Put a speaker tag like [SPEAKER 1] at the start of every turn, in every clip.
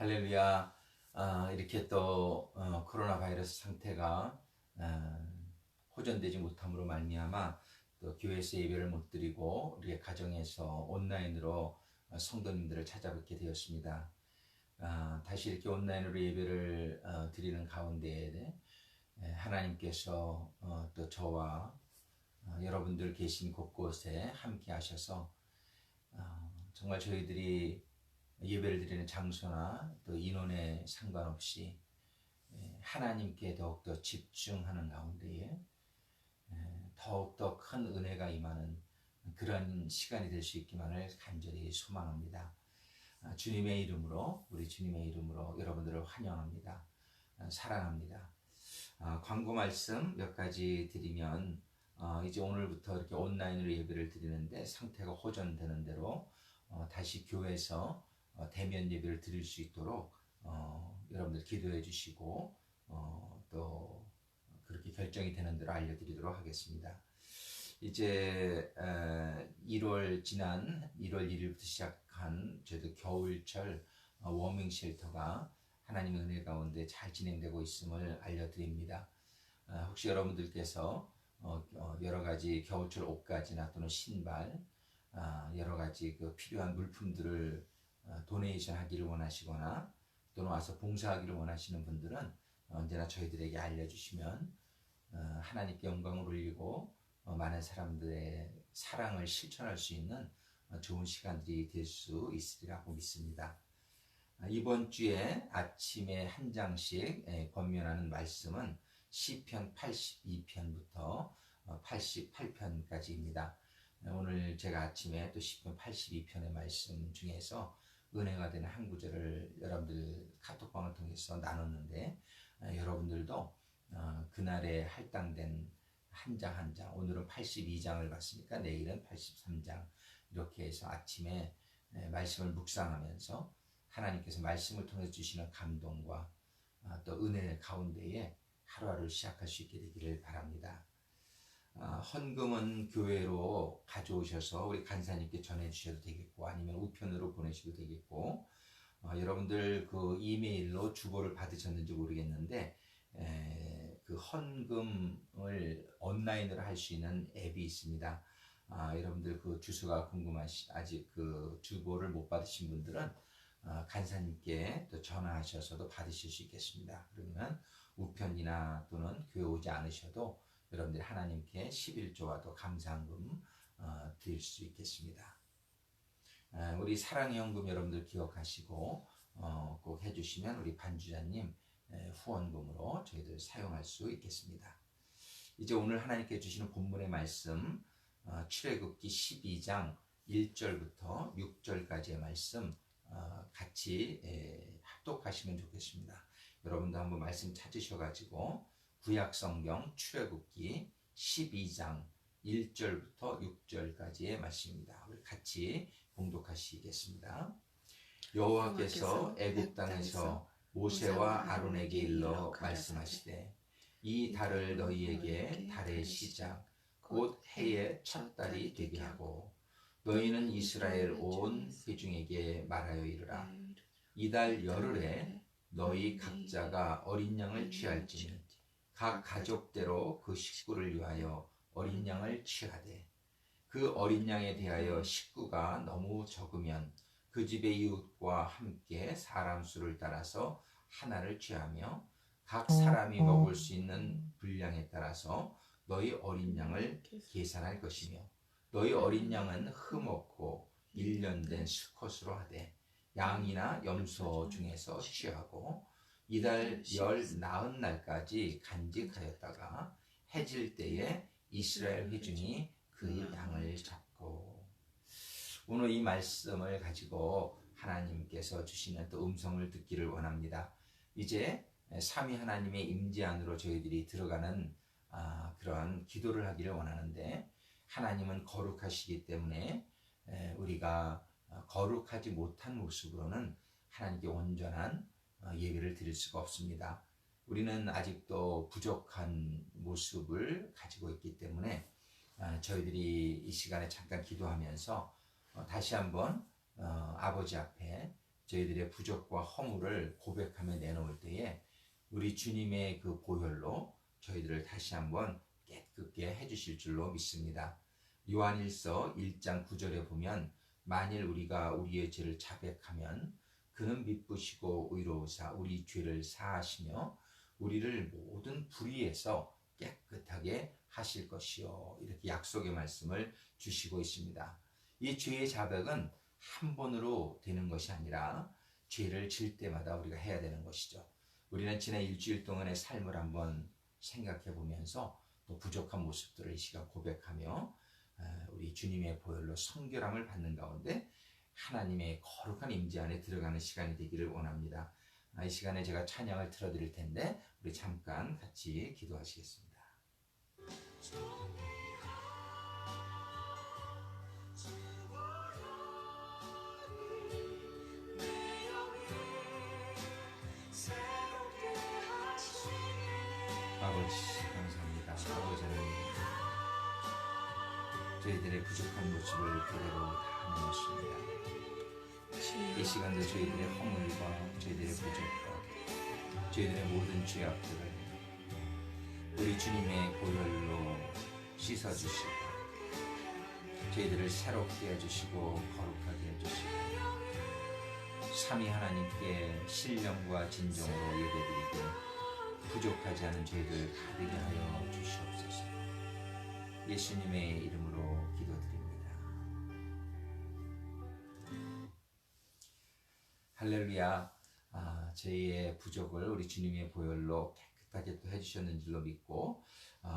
[SPEAKER 1] 할렐루야. 이렇게 또 코로나 바이러스 상태가 호전되지 못함으로 말미암아 또 교회에서 예배를 못 드리고 우리 가정에서 온라인으로 성도님들을 찾아뵙게 되었습니다. 다시 이렇게 온라인으로 예배를 드리는 가운데 하나님께서 또 저와 여러분들 계신 곳곳에 함께 하셔서 정말 저희들이 예배를 드리는 장소나 또 인원에 상관없이 하나님께 더욱더 집중하는 가운데에 더욱더 큰 은혜가 임하는 그런 시간이 될 수 있기만을 간절히 소망합니다. 주님의 이름으로, 우리 주님의 이름으로 여러분들을 환영합니다. 사랑합니다. 광고 말씀 몇 가지 드리면 이제 오늘부터 이렇게 온라인으로 예배를 드리는데 상태가 호전되는 대로 다시 교회에서 대면 예배를 드릴 수 있도록 여러분들 기도해 주시고 또 그렇게 결정이 되는 대로 알려드리도록 하겠습니다. 이제 1월 지난 1월 1일부터 시작한 저희도 겨울철 워밍 쉘터가 하나님의 은혜 가운데 잘 진행되고 있음을 알려드립니다. 혹시 여러분들께서 여러 가지 겨울철 옷가지나 또는 신발 여러 가지 그 필요한 물품들을 도네이션 하기를 원하시거나 또는 와서 봉사하기를 원하시는 분들은 언제나 저희들에게 알려주시면 하나님께 영광을 올리고 많은 사람들의 사랑을 실천할 수 있는 좋은 시간들이 될 수 있으리라고 믿습니다. 이번 주에 아침에 한 장씩 권면하는 말씀은 시편 82편부터 88편까지입니다. 오늘 제가 아침에 또 시편 82편의 말씀 중에서 은혜가 되는 한 구절을 여러분들 카톡방을 통해서 나눴는데 여러분들도 그날에 할당된 한 장 한 장, 오늘은 82장을 봤으니까 내일은 83장 이렇게 해서 아침에 말씀을 묵상하면서 하나님께서 말씀을 통해 주시는 감동과 또 은혜 가운데에 하루하루 시작할 수 있게 되기를 바랍니다. 헌금은 교회로 가져오셔서 우리 간사님께 전해주셔도 되겠고 아니면 우편으로 보내셔도 되겠고 여러분들 그 이메일로 주보를 받으셨는지 모르겠는데 그 헌금을 온라인으로 할 수 있는 앱이 있습니다. 여러분들 그 주소가 아직 그 주보를 못 받으신 분들은 간사님께 또 전화하셔서도 받으실 수 있겠습니다. 그러면 우편이나 또는 교회 오지 않으셔도 여러분들이 하나님께 11조와 또 감사헌금 드릴 수 있겠습니다. 우리 사랑의 헌금 여러분들 기억하시고 꼭 해주시면 우리 반주자님 후원금으로 저희들 사용할 수 있겠습니다. 이제 오늘 하나님께 주시는 본문의 말씀 출애굽기 12장 1절부터 6절까지의 말씀 같이 합독하시면 좋겠습니다. 여러분도 한번 말씀 찾으셔가지고 구약성경 출애굽기 12장 1절부터 6절까지의 말씀입니다. 우리 같이 봉독하시겠습니다. 여호와께서 애굽 땅에서 모세와 아론에게 일러 말씀하시되 이 달을 너희에게 달의 시작 곧 해의 첫 달이 되게 하고 너희는 이스라엘 온 회중에게 말하여 이르라. 이달 열흘에 너희 각자가 어린 양을 취할지니 각 가족대로 그 식구를 위하여 어린 양을 취하되 그 어린 양에 대하여 식구가 너무 적으면 그 집의 이웃과 함께 사람 수를 따라서 하나를 취하며 각 사람이 먹을 수 있는 분량에 따라서 너희 어린 양을 계산할 것이며 너희 어린 양은 흠없고 1년 된 수컷으로 하되 양이나 염소 중에서 취하고 이달 열 나흔 날까지 간직하였다가 해질 때에 이스라엘 회중이 그 양을 잡고. 오늘 이 말씀을 가지고 하나님께서 주시는 또 음성을 듣기를 원합니다. 이제 삼위 하나님의 임재 안으로 저희들이 들어가는 그런 기도를 하기를 원하는데 하나님은 거룩하시기 때문에 우리가 거룩하지 못한 모습으로는 하나님께 온전한 예배를 드릴 수가 없습니다. 우리는 아직도 부족한 모습을 가지고 있기 때문에 저희들이 이 시간에 잠깐 기도하면서 다시 한번 아버지 앞에 저희들의 부족과 허물을 고백하며 내놓을 때에 우리 주님의 그 보혈로 저희들을 다시 한번 깨끗게 해주실 줄로 믿습니다. 요한일서 1장 9절에 보면 만일 우리가 우리의 죄를 자백하면 그는 미쁘시고 의로우사 우리 죄를 사하시며 우리를 모든 불의에서 깨끗하게 하실 것이요. 이렇게 약속의 말씀을 주시고 있습니다. 이 죄의 자백은 한 번으로 되는 것이 아니라 죄를 질 때마다 우리가 해야 되는 것이죠. 우리는 지난 일주일 동안의 삶을 한번 생각해 보면서 또 부족한 모습들을 이 시간 고백하며 우리 주님의 보혈로 성결함을 받는 가운데 하나님의 거룩한 임재 안에 들어가는 시간이 되기를 원합니다. 이 시간에 제가 찬양을 틀어드릴 텐데 우리 잠깐 같이 기도하시겠습니다. 아버지 감사합니다. 아버지 하나님, 저희들의 부족한 모습을 그대로 다 내놓습니다. 이 시간도 저희들의 허물과 저희들의 부족과 저희들의 모든 죄악들을 우리 주님의 보혈로 씻어주시고 저희들을 새롭게 해주시고 거룩하게 해주시고 삼위 하나님께 신령과 진정으로 예배드리고 부족하지 않은 저희들 가득히 하여 주시옵소서. 예수님의 이름으로 기도드립니다. 할렐루야. 저희의 부족을 우리 주님의 보혈로 깨끗하게 또 해주셨는 줄로 믿고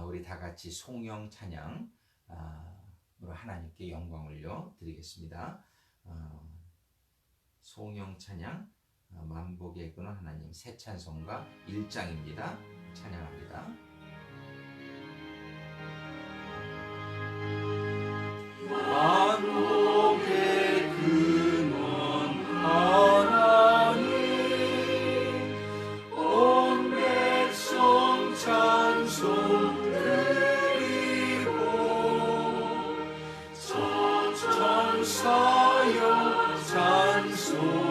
[SPEAKER 1] 우리 다 같이 송영 찬양으로 하나님께 영광 올려 드리겠습니다. 송영 찬양 만복의 근원 하나님 새 찬송가 1장입니다. 찬양합니다. 만복의 근원 하나님 온 백성 찬송 드리고 천사여 찬송하세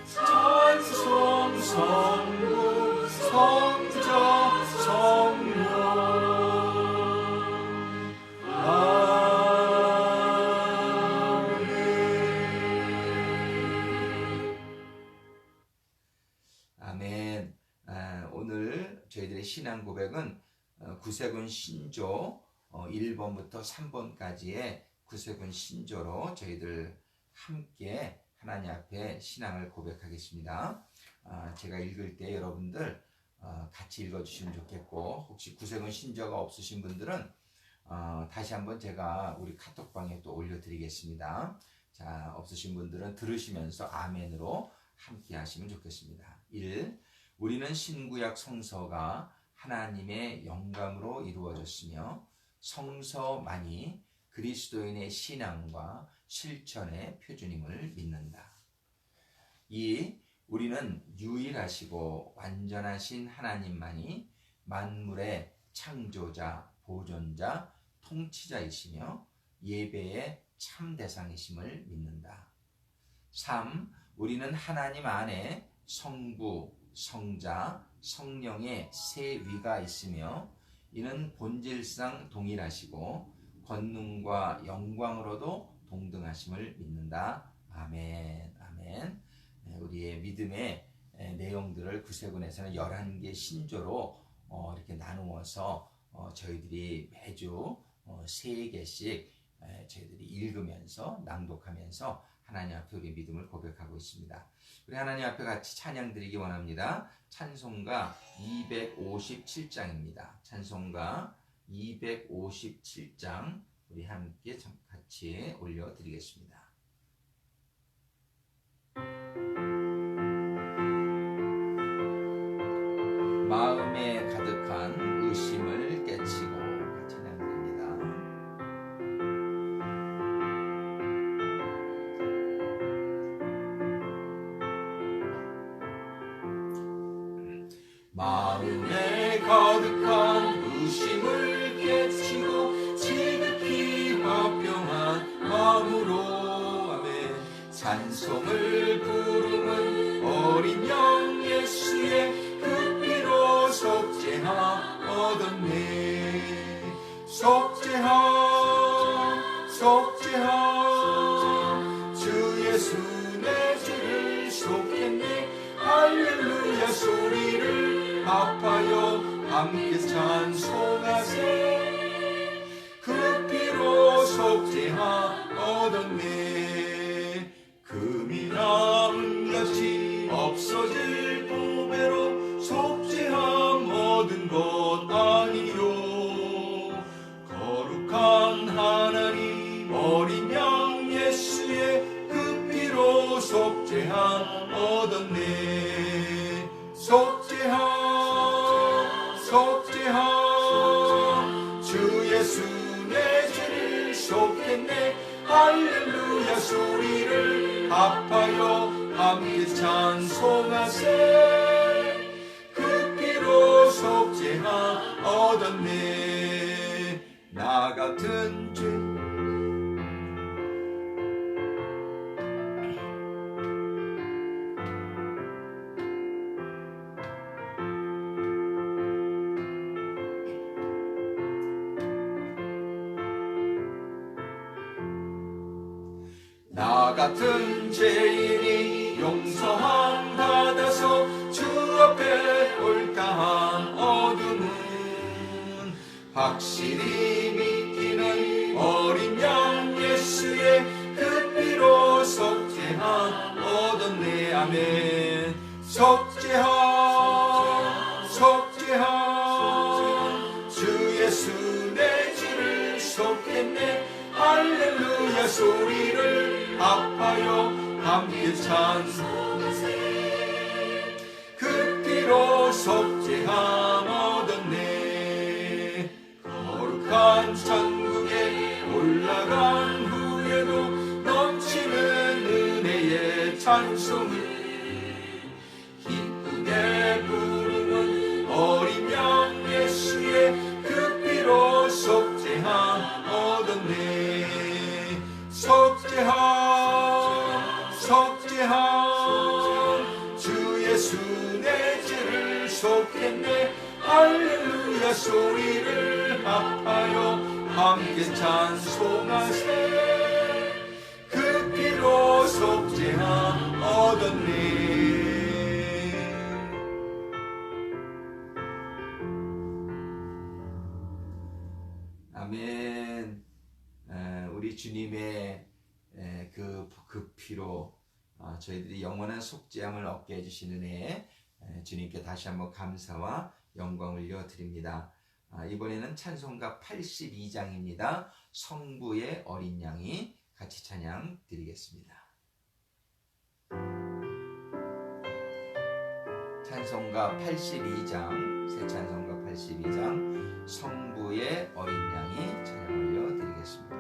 [SPEAKER 1] 찬송 성부 성자 성령 아멘. 오늘 저희들의 신앙 고백은 구세군 신조 1번부터 3번까지의 구세군 신조로 저희들 함께 하나님 앞에 신앙을 고백하겠습니다. 제가 읽을 때 여러분들 같이 읽어주시면 좋겠고 혹시 구세군 신조가 없으신 분들은 다시 한번 제가 우리 카톡방에 또 올려드리겠습니다. 자, 없으신 분들은 들으시면서 아멘으로 함께 하시면 좋겠습니다. 1. 우리는 신구약 성서가 하나님의 영감으로 이루어졌으며 성서만이 그리스도인의 신앙과 실천의 표준임을 믿는다. 2. 우리는 유일하시고 완전하신 하나님만이 만물의 창조자, 보존자, 통치자이시며 예배의 참 대상이심을 믿는다. 3. 우리는 하나님 안에 성부, 성자, 성령의 세 위가 있으며 이는 본질상 동일하시고 권능과 영광으로도 동등하심을 믿는다. 아멘. 아멘. 우리의 믿음의 내용들을 구세군에서는 11개 신조로 이렇게 나누어서 저희들이 매주 3개씩 저희들이 읽으면서 낭독하면서 하나님 앞에 우리 믿음을 고백하고 있습니다. 우리 하나님 앞에 같이 찬양 드리기 원합니다. 찬송가 257장입니다. 찬송가 257장 우리 함께 같이 올려드리겠습니다. 마음에 가득한 의심을 깨치고 찬양드립니다. 마음에 가득한 의심을 깨치고 지극히 화평한 마음으로 찬송을 부르는 어린 양 예수의 그 피로 속죄함 얻었네. 속죄함 속죄함 주 예수 내 죄를 속했네. 할렐루야 소리를 합하여 함께 찬송하세. 그 피로 속죄함 얻었네. 금이나 은같이 없어질 보배로 속죄함 얻은 것 아니요. 거룩한 하나님 어린 양 예수의 그 피로 속죄함 얻었네. 속죄함 속죄함 주 예수 내 죄를 속했네. 할렐루야 소리를 합하여 함께 찬송하세. 그 피로 속죄함 얻었네. 나 같은 죄 나 같은 죄인이 용서함 받아서 주 앞에 올까한 어둠은 확실히 믿기는 어린 양 예수의 그 피로 속죄함 얻었네. 아멘. 속죄함 속죄함 주 예수 내 죄를 속했네. 할렐루야 소리를 합하여 함께 찬송하세. 그 피로 속죄함 얻었네. 거룩한 천국에 올라간 후에도 넘치는 은혜의 찬송을 기쁘게 부르는 어린 양 예수의 그 피로 속죄함 얻었네. 속죄함 속죄함 주 예수 내 죄를 속했네. 할렐루야 소리를 합하여 함께 찬송하세. 그 피로 속죄함 얻었네. 아멘. 우리 주님의 그 피로 저희들이 영원한 속죄함을 얻게 해주시는 애 주님께 다시 한번 감사와 영광을 올려드립니다. 이번에는 찬송가 82장입니다. 성부의 어린 양이 같이 찬양 드리겠습니다. 찬송가 82장, 새 찬송가 82장, 성부의 어린 양이 찬양 올려드리겠습니다.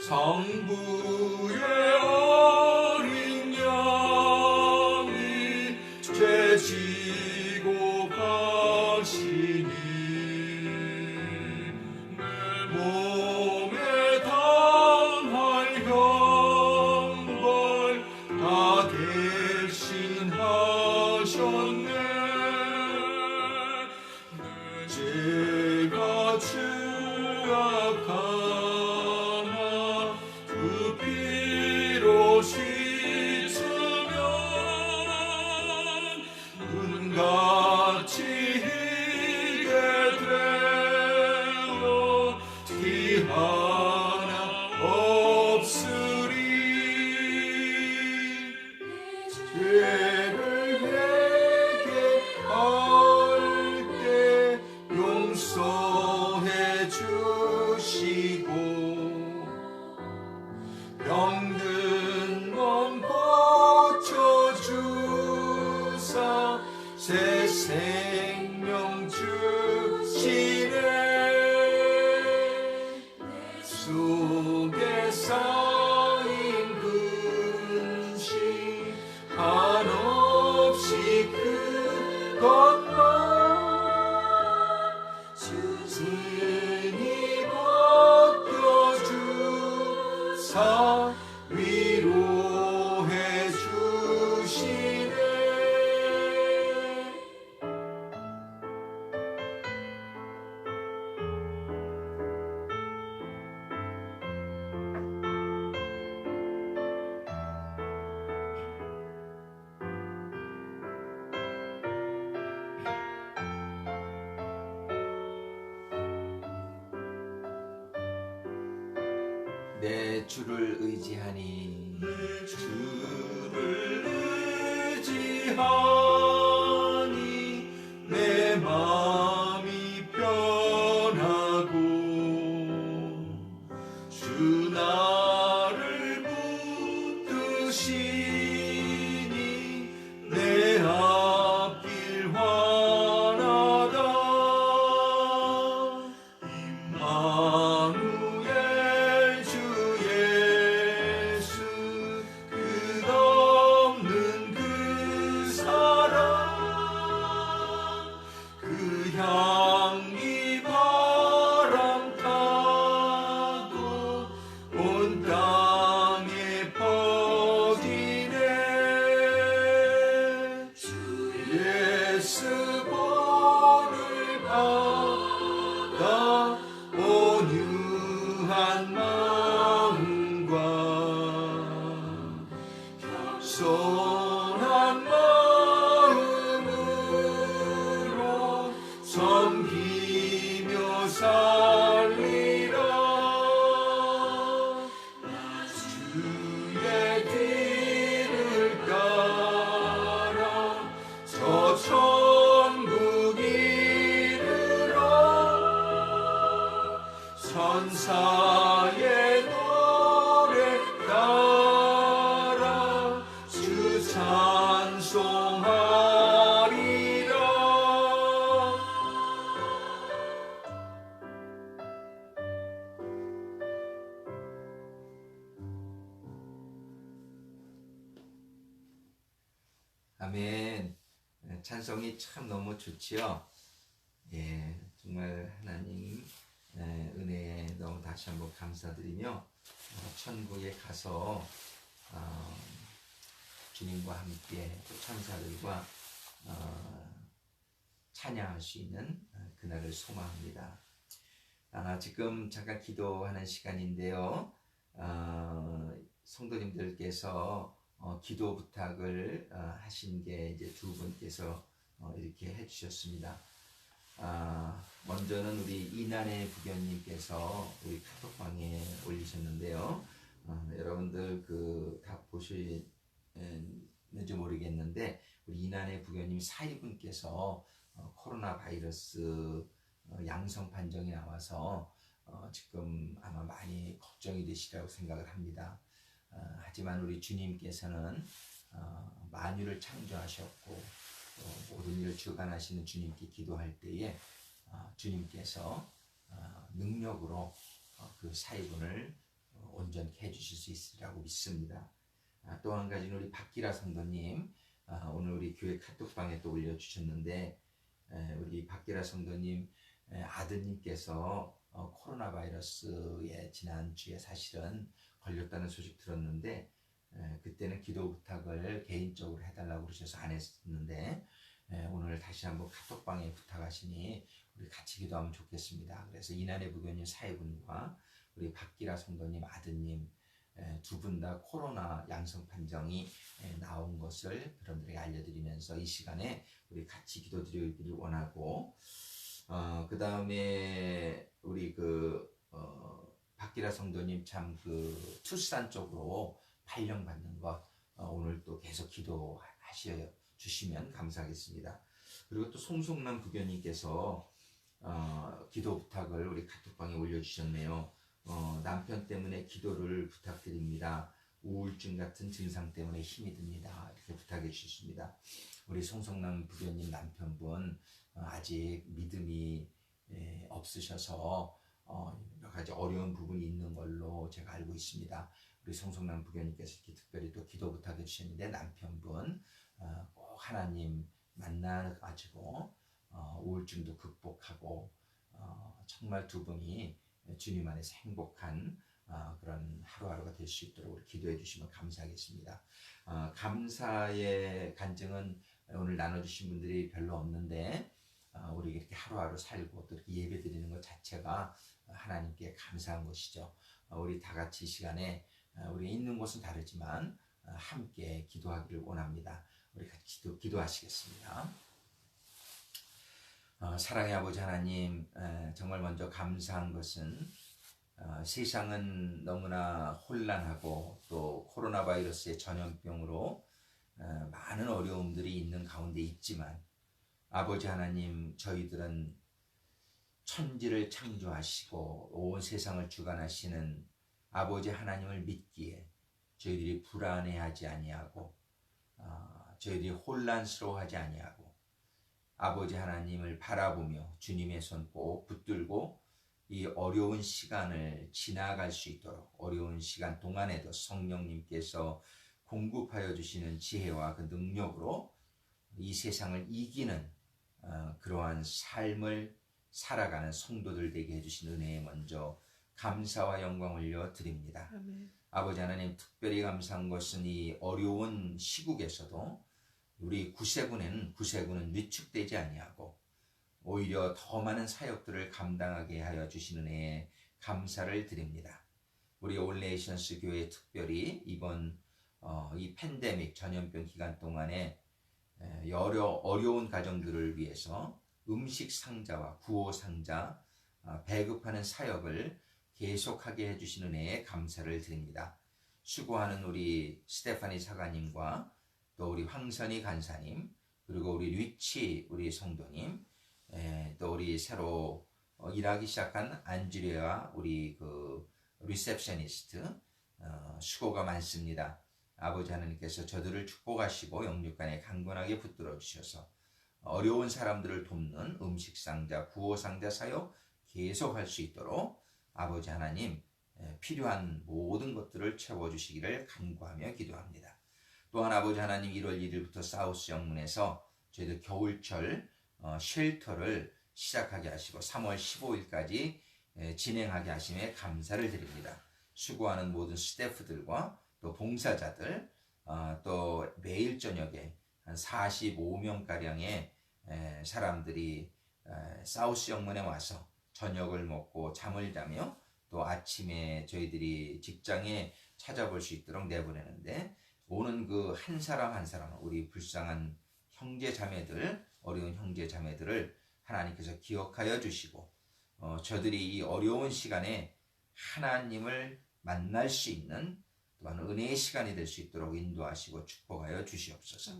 [SPEAKER 1] 성부의 어린 양이 죄 지고 가시니 내 몸에 당할 형벌 다 대신하셨네. 내 죄가 추악한 같이 희게 되어 티 하나 없으리. 죄를 회개할 때 용서해 주시고 병든 몸 고쳐주사 새 생명 주시네. 속에 쌓인 근심 것만 주님이 벗겨주사 위로해 주시네. 내 주를 의지하니 내 주를 의지하니 내 마음이 편하고 주 나를 붙드시니 내 앞길 환하다. 임마누엘 주 예수 끝없는 그 사랑 그 향기 바람 타고 온 땅에 퍼지네. 주 예수 본을 받아 온유한 마음과 겸손한 마음으로 섬기며 살리라. 주의 길을 따라 저 천국 이르러 천사의 노래 따라 주 찬송하리라. 아멘. 찬송이 참 너무 좋지요. 예, 정말 하나님 은혜에 너무 다시 한번 감사드리며 천국에 가서 주님과 함께 또 천사들과 찬양할 수 있는 그날을 소망합니다. 지금 잠깐 기도하는 시간인데요. 성도님들께서 기도 부탁을 하신 게 이제 두 분께서 이렇게 해주셨습니다. 먼저는 우리 이난의 부교님께서 우리 카톡방에 올리셨는데요. 여러분들 다 보시는지 모르겠는데 우리 이난의 부교님 사위분께서 코로나 바이러스 양성 판정이 나와서 지금 아마 많이 걱정이 되시라고 생각을 합니다. 하지만 우리 주님께서는 만유를 창조하셨고 모든 일을 주관하시는 주님께 기도할 때에 주님께서 능력으로 그 사위분을 온전케 해주실 수 있으리라고 믿습니다. 또 한 가지는 우리 박기라 성도님, 오늘 우리 교회 카톡방에 또 올려주셨는데 우리 박기라 성도님 아드님께서 코로나 바이러스에 지난주에 사실은 걸렸다는 소식 들었는데 그때는 기도 부탁을 개인적으로 해달라고 그러셔서 안 했었는데 오늘 다시 한번 카톡방에 부탁하시니 우리 같이 기도하면 좋겠습니다. 그래서 이난의 부교님 사위분과 우리 박기라 성도님 아드님 두 분 다 코로나 양성 판정이 나온 것을 여러분들에게 알려드리면서 이 시간에 우리 같이 기도드리기를 원하고 그 다음에 우리 박기라 성도님 참 투싼 쪽으로 발령받는 것 오늘 또 계속 기도하셔 주시면 감사하겠습니다. 그리고 또 송송남 부교님께서 기도 부탁을 우리 카톡방에 올려주셨네요. 남편 때문에 기도를 부탁드립니다. 우울증 같은 증상 때문에 힘이 듭니다. 이렇게 부탁해 주셨습니다. 우리 송성남 부교님 남편분 아직 믿음이 없으셔서 여러 가지 어려운 부분이 있는 걸로 제가 알고 있습니다. 우리 송성남 부교님께서 이렇게 특별히 또 기도 부탁해 주셨는데 남편분 꼭 하나님 만나가지고 우울증도 극복하고 정말 두 분이 주님 안에서 행복한 그런 하루하루가 될 수 있도록 우리 기도해 주시면 감사하겠습니다. 감사의 간증은 오늘 나눠주신 분들이 별로 없는데 우리 이렇게 하루하루 살고 또 이렇게 예배 드리는 것 자체가 하나님께 감사한 것이죠. 우리 다 같이 이 시간에 우리 있는 곳은 다르지만 함께 기도하기를 원합니다. 우리 같이 기도하시겠습니다. 사랑의 아버지 하나님, 정말 먼저 감사한 것은 세상은 너무나 혼란하고 또 코로나 바이러스의 전염병으로 많은 어려움들이 있는 가운데 있지만 아버지 하나님, 저희들은 천지를 창조하시고 온 세상을 주관하시는 아버지 하나님을 믿기에 저희들이 불안해하지 아니하고 저희들이 혼란스러워하지 아니하고 아버지 하나님을 바라보며 주님의 손 꼭 붙들고 이 어려운 시간을 지나갈 수 있도록 어려운 시간 동안에도 성령님께서 공급하여 주시는 지혜와 그 능력으로 이 세상을 이기는 그러한 삶을 살아가는 성도들 되게 해주신 은혜에 먼저 감사와 영광 올려드립니다.
[SPEAKER 2] 아멘.
[SPEAKER 1] 아버지 하나님, 특별히 감사한 것은 이 어려운 시국에서도 우리 구세군은 위축되지 아니하고 오히려 더 많은 사역들을 감당하게 하여 주시는 은혜에 감사를 드립니다. 우리 올네이션스 교회 특별히 이번 이 팬데믹 전염병 기간 동안에 여러 어려운 가정들을 위해서 음식 상자와 구호 상자 배급하는 사역을 계속하게 해주시는 은혜에 감사를 드립니다. 수고하는 우리 스테파니 사가님과 또 우리 황선희 간사님, 그리고 우리 리치 우리 성도님, 또 우리 새로 일하기 시작한 안주리와 우리 그 리셉셔니스트 수고가 많습니다. 아버지 하나님께서 저들을 축복하시고 영육간에 강건하게 붙들어 주셔서 어려운 사람들을 돕는 음식상자, 구호상자 사역 계속할 수 있도록 아버지 하나님 필요한 모든 것들을 채워주시기를 간구하며 기도합니다. 또한 아버지 하나님 1월 1일부터 사우스 영문에서 저희들 겨울철 쉘터를 시작하게 하시고 3월 15일까지 진행하게 하심에 감사를 드립니다. 수고하는 모든 스태프들과 또 봉사자들 또 매일 저녁에 한 45명가량의 사람들이 사우스 영문에 와서 저녁을 먹고 잠을 자며 또 아침에 저희들이 직장에 찾아볼 수 있도록 내보내는데 오는 그 한 사람 한 사람 우리 불쌍한 형제 자매들 어려운 형제 자매들을 하나님께서 기억하여 주시고 저들이 이 어려운 시간에 하나님을 만날 수 있는 또한 은혜의 시간이 될 수 있도록 인도하시고 축복하여 주시옵소서.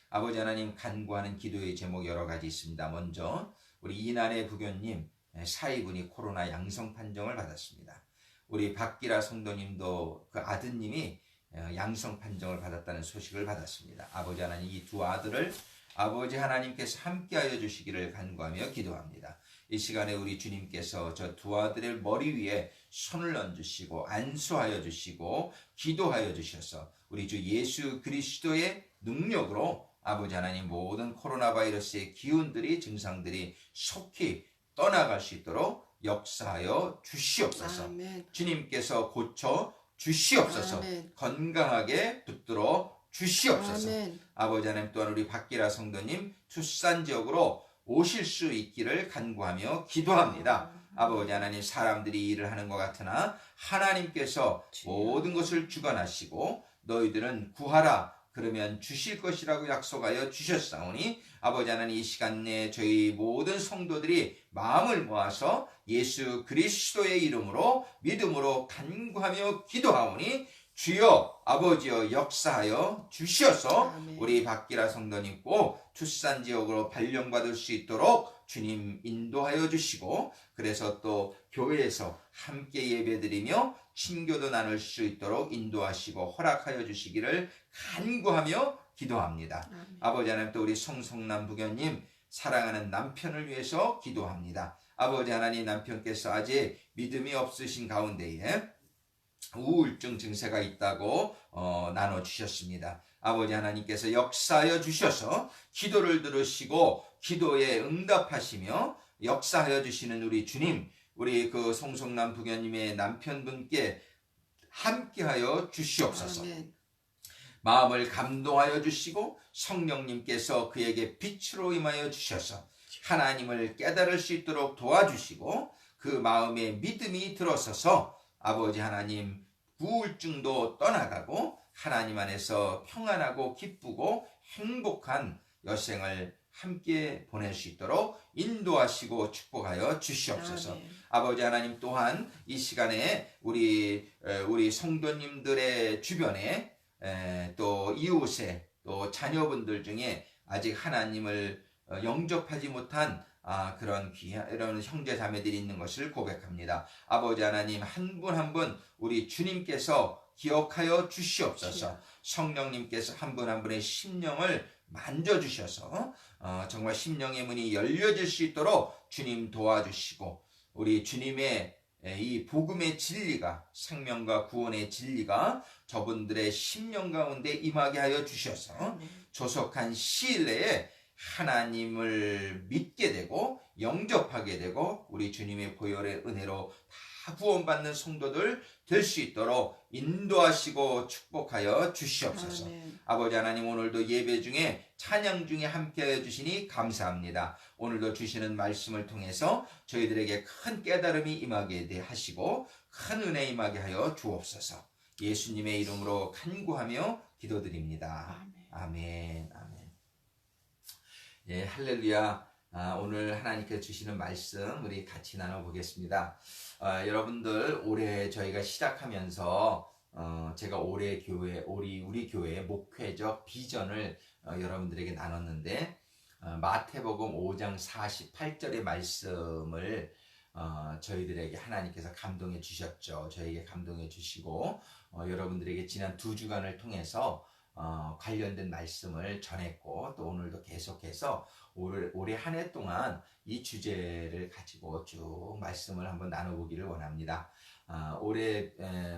[SPEAKER 1] 아버지 하나님 간구하는 기도의 제목 여러 가지 있습니다. 먼저 우리 이난의 부교님 사위분이 코로나 양성 판정을 받았습니다. 우리 박기라 성도님도 그 아드님이 양성 판정을 받았다는 소식을 받았습니다. 아버지 하나님 이 두 아들을 아버지 하나님께서 함께하여 주시기를 간구하며 기도합니다. 이 시간에 우리 주님께서 저 두 아들의 머리 위에 손을 얹으시고 안수하여 주시고 기도하여 주셔서 우리 주 예수 그리스도의 능력으로 아버지 하나님 모든 코로나 바이러스의 기운들이 증상들이 속히 떠나갈 수 있도록 역사하여 주시옵소서.
[SPEAKER 2] 아멘.
[SPEAKER 1] 주님께서 고쳐 주시옵소서.
[SPEAKER 2] 아멘.
[SPEAKER 1] 건강하게 붙들어 주시옵소서.
[SPEAKER 2] 아멘.
[SPEAKER 1] 아버지 하나님 또한 우리 박기라 성도님 투싼 지역으로 오실 수 있기를 간구하며 기도합니다. 아버지 하나님 사람들이 일을 하는 것 같으나 하나님께서 모든 것을 주관하시고 너희들은 구하라 그러면 주실 것이라고 약속하여 주셨사오니 아버지 하나님 이 시간 내에 저희 모든 성도들이 마음을 모아서 예수 그리스도의 이름으로 믿음으로 간구하며 기도하오니 주여 아버지여 역사하여 주시어서
[SPEAKER 2] 아멘.
[SPEAKER 1] 우리 박기라 성도님 꼭 투싼 지역으로 발령받을 수 있도록 주님 인도하여 주시고 그래서 또 교회에서 함께 예배드리며 친교도 나눌 수 있도록 인도하시고 허락하여 주시기를 간구하며 기도합니다.
[SPEAKER 2] 아멘.
[SPEAKER 1] 아버지 하나님 또 우리 송성남 부교님 사랑하는 남편을 위해서 기도합니다. 아버지 하나님 남편께서 아직 믿음이 없으신 가운데에 우울증 증세가 있다고 나눠주셨습니다. 아버지 하나님께서 역사하여 주셔서 기도를 들으시고 기도에 응답하시며 역사하여 주시는 우리 주님, 우리 그 송성남 부녀님의 남편분께 함께하여 주시옵소서.
[SPEAKER 2] 아멘.
[SPEAKER 1] 마음을 감동하여 주시고 성령님께서 그에게 빛으로 임하여 주셔서 하나님을 깨달을 수 있도록 도와주시고 그 마음에 믿음이 들어서서 아버지 하나님 우울증도 떠나가고 하나님 안에서 평안하고 기쁘고 행복한 여생을 함께 보낼 수 있도록 인도하시고 축복하여 주시옵소서.
[SPEAKER 2] 아멘.
[SPEAKER 1] 아버지 하나님 또한 이 시간에 우리 성도님들의 주변에 또 이웃에 또 자녀분들 중에 아직 하나님을 영접하지 못한 그런 귀한 이런 형제 자매들이 있는 것을 고백합니다. 아버지 하나님 한 분 한 분 우리 주님께서 기억하여 주시옵소서. 성령님께서 한 분 한 분의 심령을 만져주셔서 정말 심령의 문이 열려질 수 있도록 주님 도와주시고 우리 주님의 이 복음의 진리가 생명과 구원의 진리가 저분들의 심령 가운데 임하게 하여 주셔서 조속한 시일 내에 하나님을 믿게 되고 영접하게 되고 우리 주님의 보혈의 은혜로 다 구원받는 성도들 될 수 있도록 인도하시고 축복하여 주시옵소서.
[SPEAKER 2] 아멘.
[SPEAKER 1] 아버지 하나님 오늘도 예배 중에 찬양 중에 함께해 주시니 감사합니다. 오늘도 주시는 말씀을 통해서 저희들에게 큰 깨달음이 임하게 하시고 큰 은혜 임하게 하여 주옵소서. 예수님의 이름으로 간구하며 기도드립니다. 아멘. 아멘. 예, 할렐루야. 오늘 하나님께서 주시는 말씀 우리 같이 나눠보겠습니다. 여러분들 올해 저희가 시작하면서 제가 올해 교회 우리 교회의 목회적 비전을 여러분들에게 나눴는데 마태복음 5장 48절의 말씀을 저희들에게 하나님께서 감동해 주셨죠. 저에게 감동해 주시고 여러분들에게 지난 2주간을 통해서 관련된 말씀을 전했고 또 오늘도 계속해서 올해 한 해 동안 이 주제를 가지고 쭉 말씀을 한번 나눠보기를 원합니다. 올해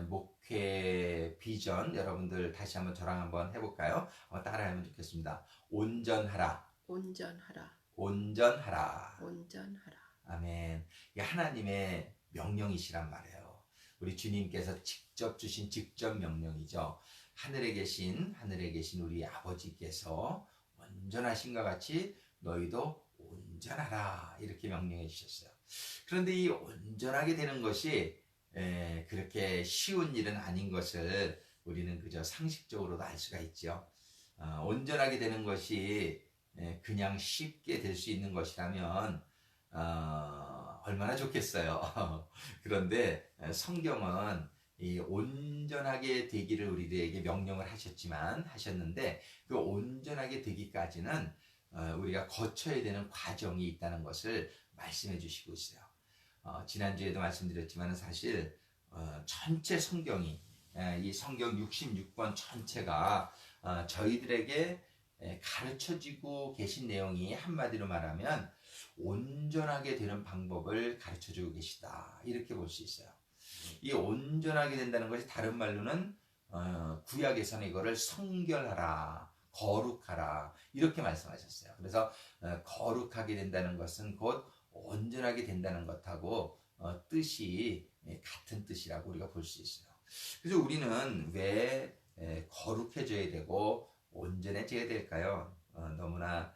[SPEAKER 1] 목회 비전 여러분들 다시 한번 저랑 한번 해볼까요? 따라하면 좋겠습니다. 온전하라.
[SPEAKER 2] 온전하라.
[SPEAKER 1] 온전하라.
[SPEAKER 2] 온전하라.
[SPEAKER 1] 아멘. 이게 하나님의 명령이시란 말이에요. 우리 주님께서 직접 주신 직접 명령이죠. 하늘에 계신 우리 아버지께서 온전하신과 같이 너희도 온전하라 이렇게 명령해 주셨어요. 그런데 이 온전하게 되는 것이 그렇게 쉬운 일은 아닌 것을 우리는 그저 상식적으로도 알 수가 있죠. 온전하게 되는 것이 그냥 쉽게 될 수 있는 것이라면 얼마나 좋겠어요. 그런데 성경은 이 온전하게 되기를 우리들에게 명령을 하셨는데 그 온전하게 되기까지는 우리가 거쳐야 되는 과정이 있다는 것을 말씀해 주시고 있어요. 지난주에도 말씀드렸지만 사실 전체 성경이 이 성경 66권 전체가 저희들에게 가르쳐주고 계신 내용이 한마디로 말하면 온전하게 되는 방법을 가르쳐주고 계시다 이렇게 볼 수 있어요. 이 온전하게 된다는 것이 다른 말로는 구약에서는 이거를 성결하라, 거룩하라 이렇게 말씀하셨어요. 그래서 거룩하게 된다는 것은 곧 온전하게 된다는 것하고 뜻이 같은 뜻이라고 우리가 볼 수 있어요. 그래서 우리는 왜 거룩해져야 되고 온전해져야 될까요? 너무나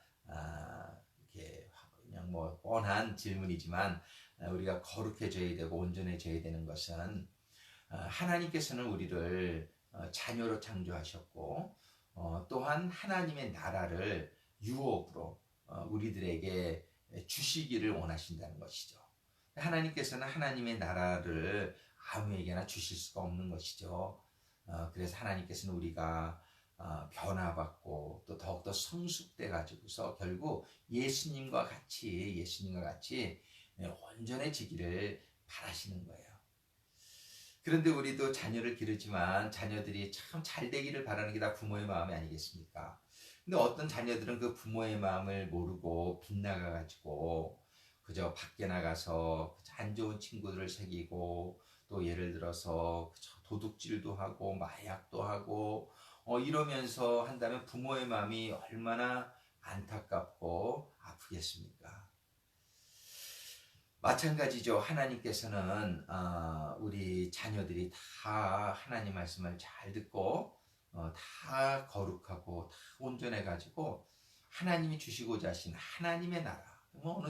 [SPEAKER 1] 이렇게 그냥 뭐 뻔한 질문이지만 우리가 거룩해져야 되고 온전해져야 되는 것은 하나님께서는 우리를 자녀로 창조하셨고 또한 하나님의 나라를 유업으로 우리들에게 주시기를 원하신다는 것이죠. 하나님께서는 하나님의 나라를 아무에게나 주실 수가 없는 것이죠. 그래서 하나님께서는 우리가 변화받고 또 더욱더 성숙돼 가지고서 결국 예수님과 같이 온전해지기를 바라시는 거예요. 그런데 우리도 자녀를 기르지만 자녀들이 참 잘 되기를 바라는 게 다 부모의 마음이 아니겠습니까? 근데 어떤 자녀들은 그 부모의 마음을 모르고 빗나가 가지고 그저 밖에 나가서 안 좋은 친구들을 사귀고 또 예를 들어서 도둑질도 하고 마약도 하고 이러면서 한다면 부모의 마음이 얼마나 안타깝고 아프겠습니까? 마찬가지죠. 하나님께서는 우리 자녀들이 다 하나님 말씀을 잘 듣고 다 거룩하고 다 온전해 가지고 하나님이 주시고자 하신 하나님의 나라, 뭐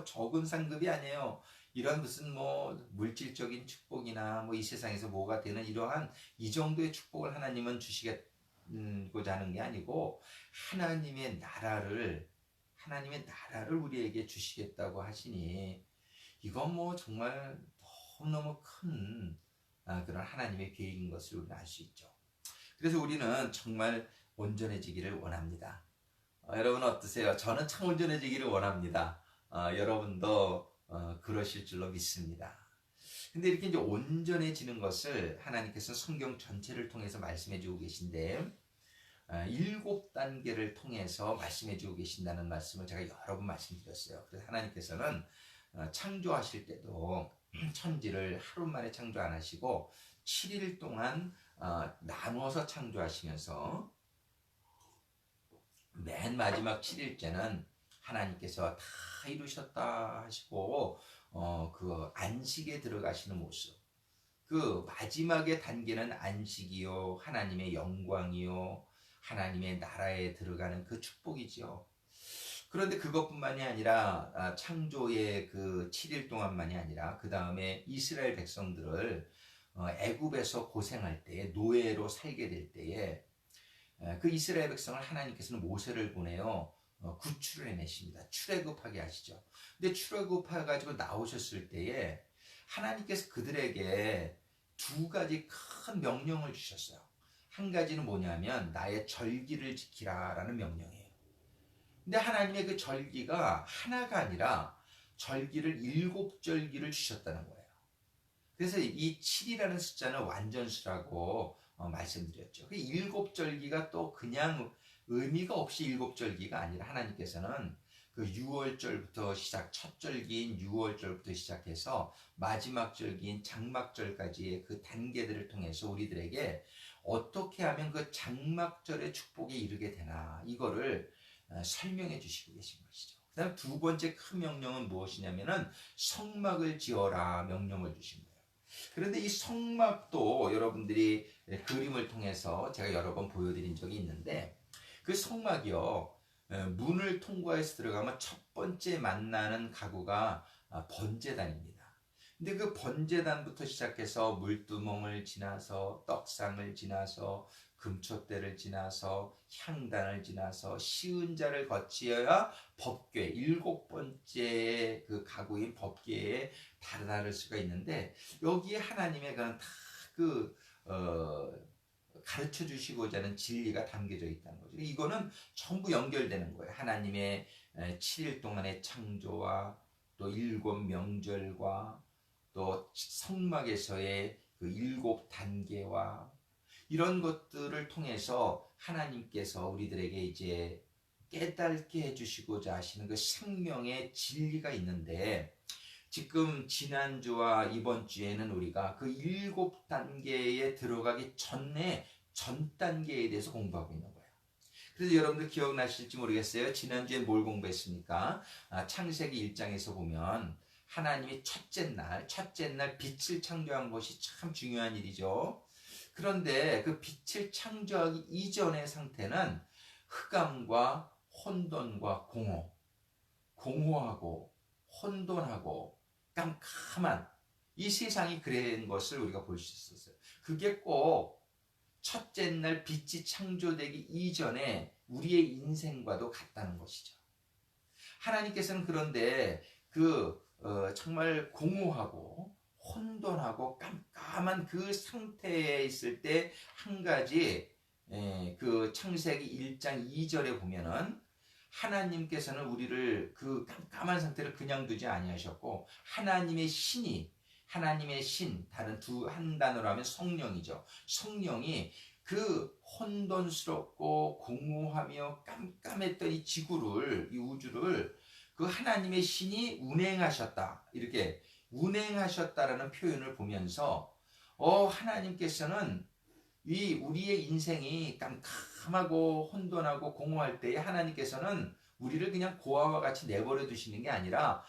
[SPEAKER 1] 적은 상급이 아니에요. 이런 무슨 뭐 물질적인 축복이나 뭐 이 세상에서 뭐가 되는 이러한 이 정도의 축복을 하나님은 주시고자 하는 게 아니고 하나님의 나라를 우리에게 주시겠다고 하시니 이건 뭐 정말 너무너무 큰 그런 하나님의 계획인 것을 우리는 알 수 있죠. 그래서 우리는 정말 온전해지기를 원합니다. 여러분 어떠세요? 저는 참 온전해지기를 원합니다. 여러분도 그러실 줄로 믿습니다. 근데 이렇게 이제 온전해지는 것을 하나님께서 성경 전체를 통해서 말씀해 주고 계신데 7단계를 통해서 말씀해 주고 계신다는 말씀을 제가 여러 번 말씀드렸어요. 그래서 하나님께서는 창조하실 때도 천지를 하루 만에 창조 안 하시고 7일 동안 나누어서 창조하시면서 맨 마지막 7일째는 하나님께서 다 이루셨다 하시고 그 안식에 들어가시는 모습, 그 마지막의 단계는 안식이요 하나님의 영광이요 하나님의 나라에 들어가는 그 축복이죠. 그런데 그것뿐만이 아니라 창조의 그 7일 동안만이 아니라 그 다음에 이스라엘 백성들을 애굽에서 고생할 때에 노예로 살게 될 때에 그 이스라엘 백성을 하나님께서는 모세를 보내요 구출을 해내십니다. 출애굽하게 하시죠. 근데 출애굽해가지고 나오셨을 때에 하나님께서 그들에게 두 가지 큰 명령을 주셨어요. 한 가지는 뭐냐면 나의 절기를 지키라라는 명령이에요. 근데 하나님의 그 절기가 하나가 아니라 절기를 7절기를 주셨다는 거예요. 그래서 이 7이라는 숫자는 완전수라고 말씀드렸죠. 그 7절기가 또 그냥 의미가 없이 7절기가 아니라 하나님께서는 그 6월절부터 첫 절기인 6월절부터 시작해서 마지막 절기인 장막절까지의 그 단계들을 통해서 우리들에게 어떻게 하면 그 장막절의 축복에 이르게 되나 이거를 설명해 주시고 계신 것이죠. 그 다음 두 번째 큰 명령은 무엇이냐면은 성막을 지어라 명령을 주신 거예요. 그런데 이 성막도 여러분들이 그림을 통해서 제가 여러 번 보여드린 적이 있는데 그 성막이요 문을 통과해서 들어가면 첫 번째 만나는 가구가 번제단입니다. 근데 그 번제단부터 시작해서 물두멍을 지나서 떡상을 지나서 금촛대를 지나서 향단을 지나서 시은자를 거치어야 법궤 7번째 그 가구인 법궤에 다다를 수가 있는데 여기에 하나님의 그런 다그 가르쳐 주시고자 하는 진리가 담겨져 있다는 거죠. 이거는 전부 연결되는 거예요. 하나님의 7일 동안의 창조와 또 7명절과 또 성막에서의 그 7단계와 이런 것들을 통해서 하나님께서 우리들에게 이제 깨닫게 해주시고자 하시는 그 생명의 진리가 있는데 지금 지난주와 이번 주에는 우리가 그 7단계에 들어가기 전에 전 단계에 대해서 공부하고 있는 거예요. 그래서 여러분들 기억나실지 모르겠어요. 지난주에 뭘 공부했습니까? 창세기 1장에서 보면 하나님이 첫째 날 빛을 창조한 것이 참 중요한 일이죠. 그런데 그 빛을 창조하기 이전의 상태는 흑암과 혼돈과 공허하고 혼돈하고 깜깜한 이 세상이 그런 것을 우리가 볼 수 있었어요. 그게 꼭 첫째 날 빛이 창조되기 이전에 우리의 인생과도 같다는 것이죠. 하나님께서는 그런데 정말 공허하고 혼돈하고 깜깜한 그 상태에 있을 때 한 가지 그 창세기 1장 2절에 보면은 하나님께서는 우리를 그 깜깜한 상태를 그냥 두지 아니하셨고 하나님의 신 한 단어로 하면 성령이죠. 성령이 그 혼돈스럽고 공허하며 깜깜했던 이 우주를 그 하나님의 신이 운행하셨다. 이렇게 운행하셨다라는 표현을 보면서 하나님께서는 이 우리의 인생이 깜깜하고 혼돈하고 공허할 때에 하나님께서는 우리를 그냥 고아와 같이 내버려 두시는 게 아니라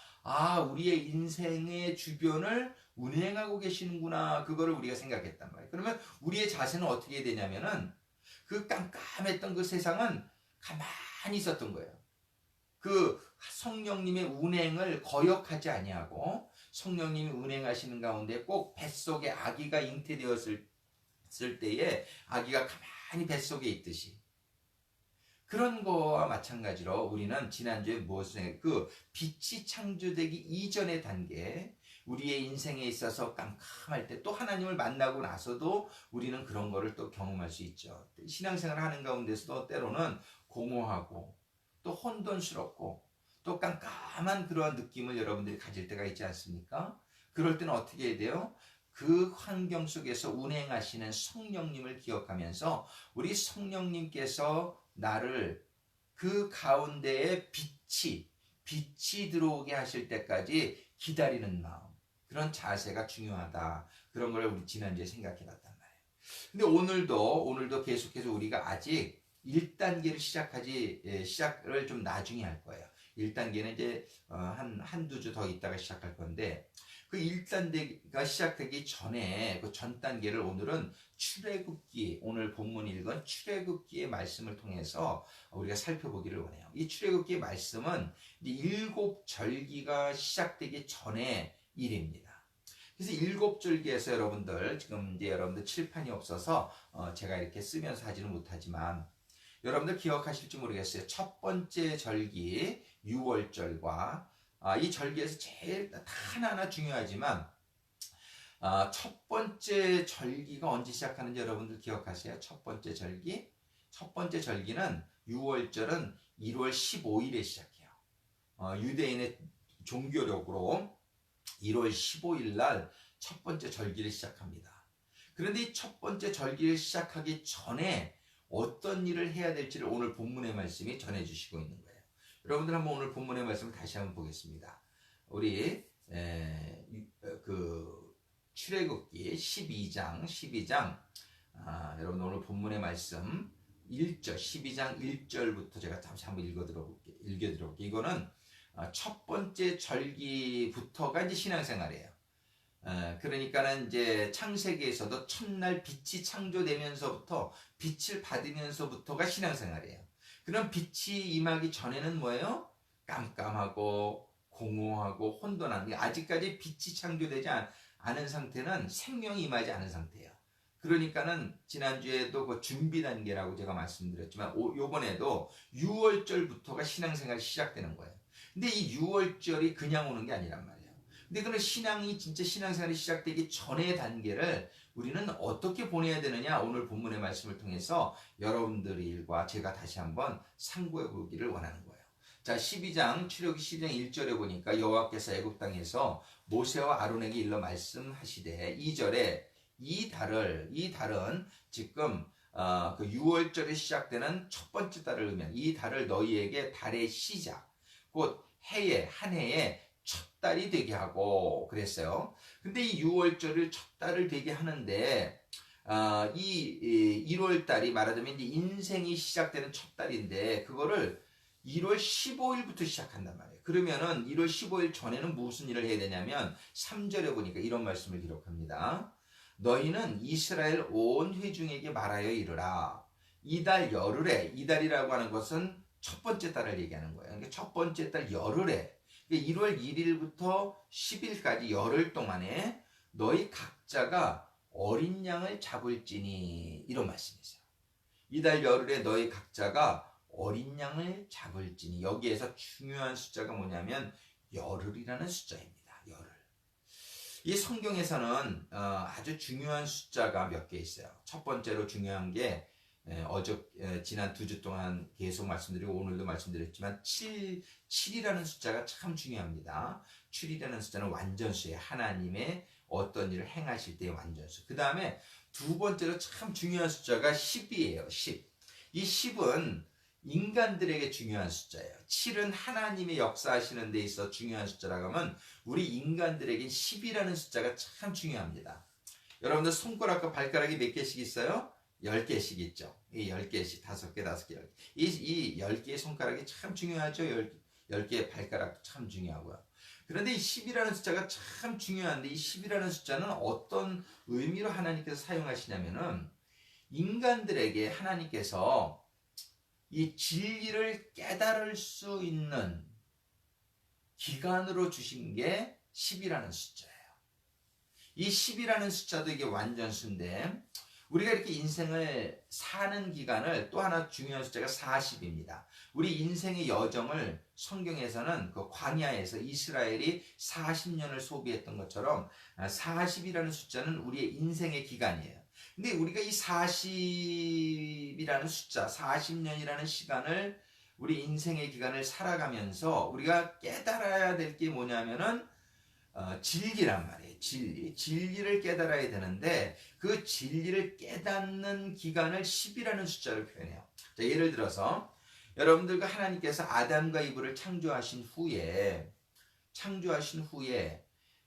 [SPEAKER 1] 우리의 인생의 주변을 운행하고 계시는구나, 그거를 우리가 생각했단 말이에요. 그러면 우리의 자세는 어떻게 되냐면은 그 깜깜했던 그 세상은 가만히 있었던 거예요. 그 성령님의 운행을 거역하지 아니하고 성령님이 운행하시는 가운데 꼭 뱃속에 아기가 잉태되었을 때에 아기가 가만히 뱃속에 있듯이, 그런 거와 마찬가지로 우리는 지난주에 무엇을 그 빛이 창조되기 이전의 단계, 우리의 인생에 있어서 깜깜할 때 또 하나님을 만나고 나서도 우리는 그런 거를 또 경험할 수 있죠. 신앙생활을 하는 가운데서도 때로는 공허하고 또 혼돈스럽고 또 깜깜한 그러한 느낌을 여러분들이 가질 때가 있지 않습니까? 그럴 때는 어떻게 해야 돼요? 그 환경 속에서 운행하시는 성령님을 기억하면서 우리 성령님께서 나를 그 가운데에 빛이 들어오게 하실 때까지 기다리는 마음, 그런 자세가 중요하다. 그런 걸 우리 지난주에 생각해 봤단 말이에요. 근데 오늘도 계속해서 우리가 아직 1단계를 시작을 좀 나중에 할 거예요. 1단계는 이제 한두 주 더 있다가 시작할 건데, 그 1단계가 시작되기 전에 그 전 단계를 오늘은 출애굽기, 오늘 본문 읽은 출애굽기의 말씀을 통해서 우리가 살펴보기를 원해요. 이 출애굽기의 말씀은 이제 7절기가 시작되기 전의 일입니다. 그래서 7절기에서 여러분들, 지금 이제 여러분들 칠판이 없어서 제가 이렇게 쓰면서 하지는 못하지만 여러분들 기억하실지 모르겠어요. 첫 번째 절기 6월절과 이 절기에서 제일 하나하나 중요하지만 첫 번째 절기가 언제 시작하는지 여러분들 기억하세요? 첫 번째 절기는 6월절은 1월 15일에 시작해요. 유대인의 종교력으로 1월 15일 날 첫 번째 절기를 시작합니다. 그런데 이 첫 번째 절기를 시작하기 전에 어떤 일을 해야 될지를 오늘 본문의 말씀이 전해주시고 있는 거예요. 여러분들 한번 오늘 본문의 말씀을 다시 한번 보겠습니다. 우리 그 출애굽기 12장 여러분 오늘 본문의 말씀 1절 12장 1절부터 제가 잠시 한번 읽어드려볼게요. 이거는 첫 번째 절기부터가 이제 신앙생활이에요. 그러니까는 이제 창세기에서도 첫날 빛이 창조되면서부터 빛을 받으면서부터가 신앙생활이에요. 그럼 빛이 임하기 전에는 뭐예요? 깜깜하고 공허하고 혼돈한 게, 아직까지 빛이 창조되지 않은 상태는 생명이 임하지 않은 상태예요. 그러니까는 지난주에도 그 준비 단계라고 제가 말씀드렸지만 요번에도 6월절부터가 신앙생활이 시작되는 거예요. 근데 이 6월절이 그냥 오는 게 아니란 말이에요. 근데 그런 진짜 신앙생활이 시작되기 전의 단계를 우리는 어떻게 보내야 되느냐, 오늘 본문의 말씀을 통해서 여러분들과 제가 다시 한번 상고해 보기를 원하는 거예요. 자, 출애굽기 12장 1절에 보니까 여호와께서 애굽 땅에서 모세와 아론에게 일러 말씀하시되 2절에 이 달은 지금 그 6월절에 시작되는 첫 번째 달을 의미한 이 달을 너희에게 달의 시작, 곧 한 해의 첫 달이 되게 하고 그랬어요. 근데 이 6월절을 첫 달을 되게 하는데 이 1월 달이 말하자면 이제 인생이 시작되는 첫 달인데 그거를 1월 15일부터 시작한단 말이에요. 그러면은 1월 15일 전에는 무슨 일을 해야 되냐면 3절에 보니까 이런 말씀을 기록합니다. 너희는 이스라엘 온 회중에게 말하여 이르라. 이달 열흘에, 이달이라고 하는 것은 첫 번째 달을 얘기하는 거예요. 그러니까 첫 번째 달 열흘에 1월 1일부터 10일까지 열흘 동안에 너희 각자가 어린 양을 잡을지니, 이런 말씀이세요. 이달 열흘에 너희 각자가 어린 양을 잡을지니, 여기에서 중요한 숫자가 뭐냐면 열흘이라는 숫자입니다. 열흘. 이 성경에서는 아주 중요한 숫자가 몇 개 있어요. 첫 번째로 중요한 게 지난 2주 동안 계속 말씀드리고 오늘도 말씀드렸지만 7이라는 숫자가 참 중요합니다. 7이라는 숫자는 완전수예요. 하나님의 어떤 일을 행하실 때의 완전수. 그 다음에 두 번째로 참 중요한 숫자가 10이에요. 10. 이 10은 인간들에게 중요한 숫자예요. 7은 하나님의 역사하시는 데 있어 중요한 숫자라고 하면 우리 인간들에게 10이라는 숫자가 참 중요합니다. 여러분들 손가락과 발가락이 몇 개씩 있어요? 10개씩 있죠. 이 10개씩, 5개, 5개, 10개. 이 10개의 손가락이 참 중요하죠. 10개의 발가락도 참 중요하고요. 그런데 이 10이라는 숫자가 참 중요한데 이 10이라는 숫자는 어떤 의미로 하나님께서 사용하시냐면은 인간들에게 하나님께서 이 진리를 깨달을 수 있는 기간으로 주신 게 10이라는 숫자예요. 이 10이라는 숫자도 이게 완전수인데 우리가 이렇게 인생을 사는 기간을 또 하나 중요한 숫자가 40입니다. 우리 인생의 여정을 성경에서는 그 광야에서 이스라엘이 40년을 소비했던 것처럼 40이라는 숫자는 우리의 인생의 기간이에요. 근데 우리가 이 40이라는 숫자, 40년이라는 시간을 우리 인생의 기간을 살아가면서 우리가 깨달아야 될 게 뭐냐면은 진리란 말이에요. 진리를 깨달아야 되는데 그 진리를 깨닫는 기간을 10이라는 숫자로 표현해요. 자, 예를 들어서 여러분들과 하나님께서 아담과 이브를 창조하신 후에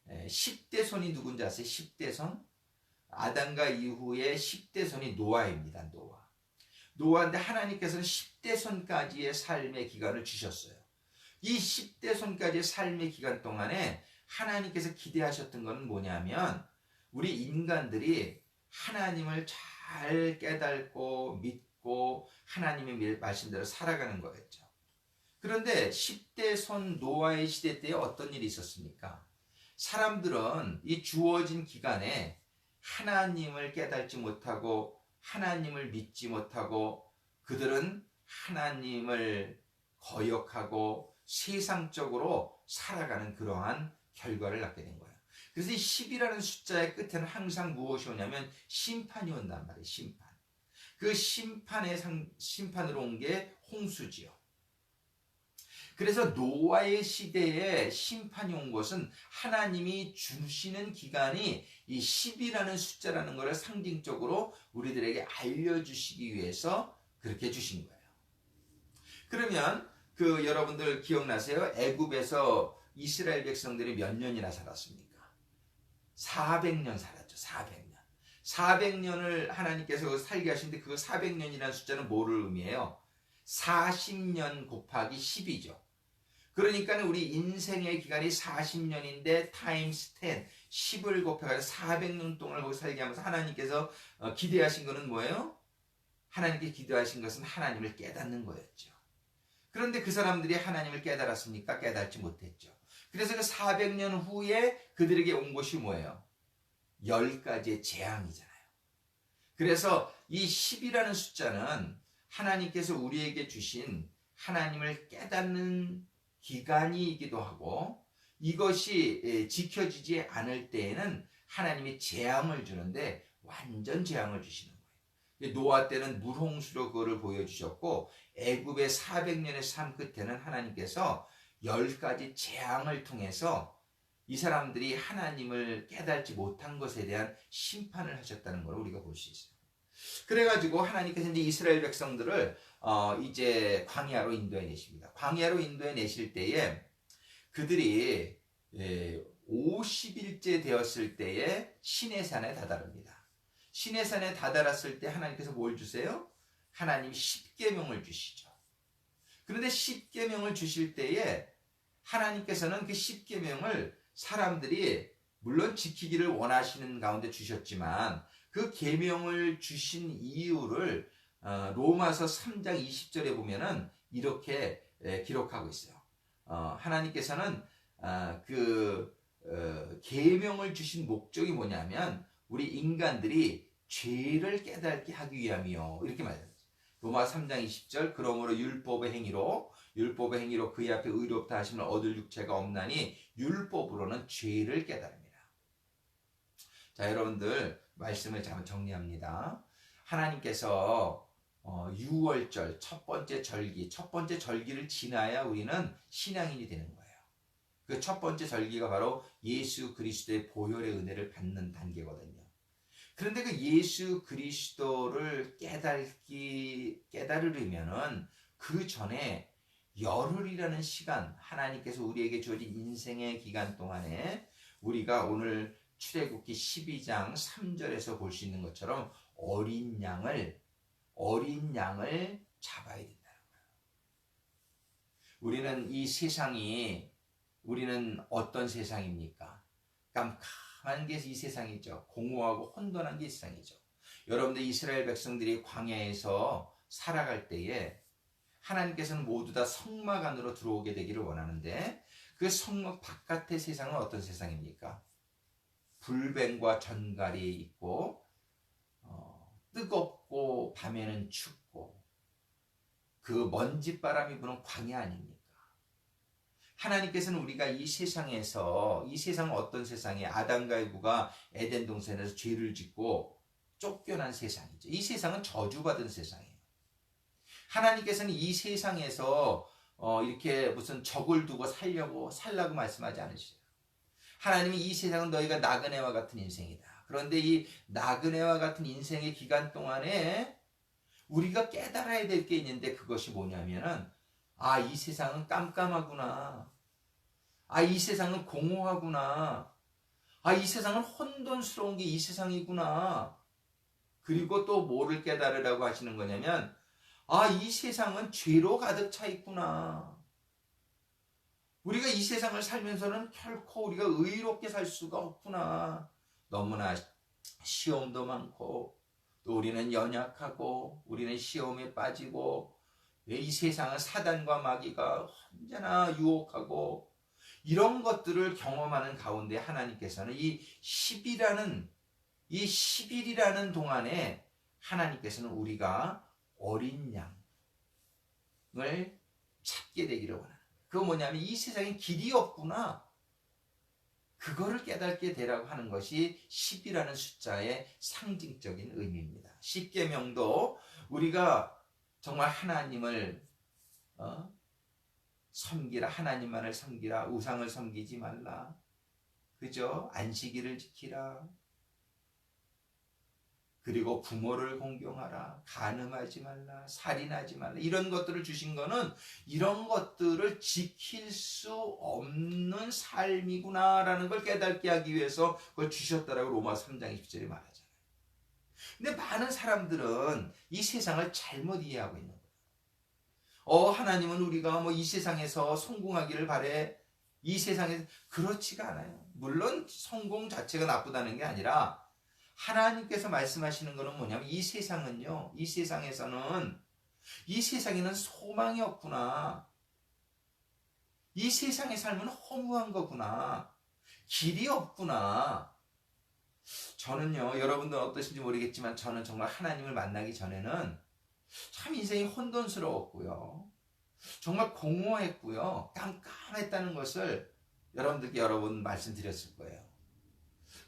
[SPEAKER 1] 10대 손이 누군지 아세요? 10대 손? 아담과 이후에 10대 손이 노아입니다. 노아인데 하나님께서는 10대 손까지의 삶의 기간을 주셨어요. 이 10대 손까지의 삶의 기간 동안에 하나님께서 기대하셨던 것은 뭐냐면 우리 인간들이 하나님을 잘 깨닫고 믿고 하나님의 말씀대로 살아가는 거였죠. 그런데 10대 손 노아의 시대 때에 어떤 일이 있었습니까? 사람들은 이 주어진 기간에 하나님을 깨닫지 못하고 하나님을 믿지 못하고 그들은 하나님을 거역하고 세상적으로 살아가는 그러한 결과를 낳게 된 거예요. 그래서 이 10이라는 숫자의 끝에는 항상 무엇이 오냐면 심판이 온단 말이에요. 심판. 그 심판으로 온 게 홍수지요. 그래서 노아의 시대에 심판이 온 것은 하나님이 주시는 기간이 이 10이라는 숫자라는 것을 상징적으로 우리들에게 알려주시기 위해서 그렇게 주신 거예요. 그러면 여러분들 기억나세요? 애굽에서 이스라엘 백성들이 몇 년이나 살았습니까? 400년 살았죠. 400년. 400년을 하나님께서 살게 하신데 그 400년이라는 숫자는 뭐를 의미해요? 40년 곱하기 10이죠. 그러니까 우리 인생의 기간이 40년인데 타임스 10, 10을 곱해서 400년 동안을 거기 살게 하면서 하나님께서 기대하신 것은 뭐예요? 하나님께 기대하신 것은 하나님을 깨닫는 거였죠. 그런데 그 사람들이 하나님을 깨달았습니까? 깨닫지 못했죠. 그래서 그 400년 후에 그들에게 온 것이 뭐예요? 10가지의 재앙이잖아요. 그래서 이 10이라는 숫자는 하나님께서 우리에게 주신 하나님을 깨닫는 기간이기도 하고 이것이 지켜지지 않을 때에는 하나님이 재앙을 주는데 완전 재앙을 주시는 거예요. 노아 때는 물홍수로 그거를 보여주셨고 애굽의 400년의 삶 끝에는 하나님께서 10가지 재앙을 통해서 이 사람들이 하나님을 깨닫지 못한 것에 대한 심판을 하셨다는 걸 우리가 볼 수 있어요. 그래가지고 하나님께서 이제 이스라엘 백성들을 이제 광야로 인도해 내십니다. 광야로 인도해 내실 때에 그들이 50일째 되었을 때에 시내산에 다다릅니다. 시내산에 다다랐을 때 하나님께서 뭘 주세요? 하나님이 10계명을 주시죠. 그런데 10계명을 주실 때에 하나님께서는 그 10계명을 사람들이 물론 지키기를 원하시는 가운데 주셨지만 그 계명을 주신 이유를 로마서 3장 20절에 보면은 이렇게 기록하고 있어요. 하나님께서는 계명을 주신 목적이 뭐냐면 우리 인간들이 죄를 깨닫게 하기 위함이요. 이렇게 말합니다. 로마 3장 20절 그러므로 율법의 행위로 그의 앞에 의롭다 하심을 얻을 육체가 없나니 율법으로는 죄를 깨달습니다. 자, 여러분들 말씀을 잘 정리합니다. 하나님께서 6월절 첫 번째 절기를 지나야 우리는 신앙인이 되는 거예요. 그 첫 번째 절기가 바로 예수 그리스도의 보혈의 은혜를 받는 단계거든요. 그런데 그 예수 그리스도를 깨달으려면은 그 전에 열흘이라는 시간, 하나님께서 우리에게 주어진 인생의 기간 동안에 우리가 오늘 출애굽기 12장 3절에서 볼 수 있는 것처럼 어린 양을 잡아야 된다는 거예요. 우리는 이 세상이, 우리는 어떤 세상입니까? 깜깜한 게 이 세상이죠. 공허하고 혼돈한 게 이 세상이죠. 여러분들 이스라엘 백성들이 광야에서 살아갈 때에 하나님께서는 모두 다 성막 안으로 들어오게 되기를 원하는데, 그 성막 바깥의 세상은 어떤 세상입니까? 불뱀과 전갈이 있고 뜨겁고 밤에는 춥고 그 먼지바람이 부는 광야 아닙니까? 하나님께서는 우리가 이 세상에서, 이 세상은 어떤 세상이에요? 아담과 에브가 에덴 동산에서 죄를 짓고 쫓겨난 세상이죠. 이 세상은 저주받은 세상이에요. 하나님께서는 이 세상에서 이렇게 무슨 적을 두고 살라고 말씀하지 않으시죠. 하나님이 이 세상은 너희가 나그네와 같은 인생이다. 그런데 이 나그네와 같은 인생의 기간 동안에 우리가 깨달아야 될 게 있는데, 그것이 뭐냐면은, 이 세상은 깜깜하구나. 이 세상은 공허하구나. 이 세상은 혼돈스러운 게 이 세상이구나. 그리고 또 뭐를 깨달으라고 하시는 거냐면, 이 세상은 죄로 가득 차 있구나. 우리가 이 세상을 살면서는 결코 우리가 의롭게 살 수가 없구나. 너무나 시험도 많고, 또 우리는 연약하고, 우리는 시험에 빠지고, 이 세상은 사단과 마귀가 언제나 유혹하고, 이런 것들을 경험하는 가운데 하나님께서는 이 10일이라는 동안에 하나님께서는 우리가 어린 양을 찾게 되기를 원합니다. 그거 뭐냐면, 이 세상에 길이 없구나. 그거를 깨닫게 되라고 하는 것이 10이라는 숫자의 상징적인 의미입니다. 10계명도 우리가 정말 하나님을 섬기라, 하나님만을 섬기라, 우상을 섬기지 말라, 그죠? 안식일을 지키라, 그리고 부모를 공경하라, 간음하지 말라, 살인하지 말라, 이런 것들을 주신 거는 이런 것들을 지킬 수 없는 삶이구나라는 걸 깨닫게 하기 위해서 그걸 주셨다라고 로마 3장 20절에 말하잖아요. 근데 많은 사람들은 이 세상을 잘못 이해하고 있는 거예요. 하나님은 우리가 이 세상에서 성공하기를 바래. 이 세상에서 그렇지가 않아요. 물론 성공 자체가 나쁘다는 게 아니라, 하나님께서 말씀하시는 것은 뭐냐면, 이 세상은요, 이 세상에는 소망이 없구나. 이 세상의 삶은 허무한 거구나. 길이 없구나. 저는요, 여러분들 어떠신지 모르겠지만, 저는 정말 하나님을 만나기 전에는 참 인생이 혼돈스러웠고요, 정말 공허했고요, 깜깜했다는 것을 여러분들께 여러 번 말씀드렸을 거예요.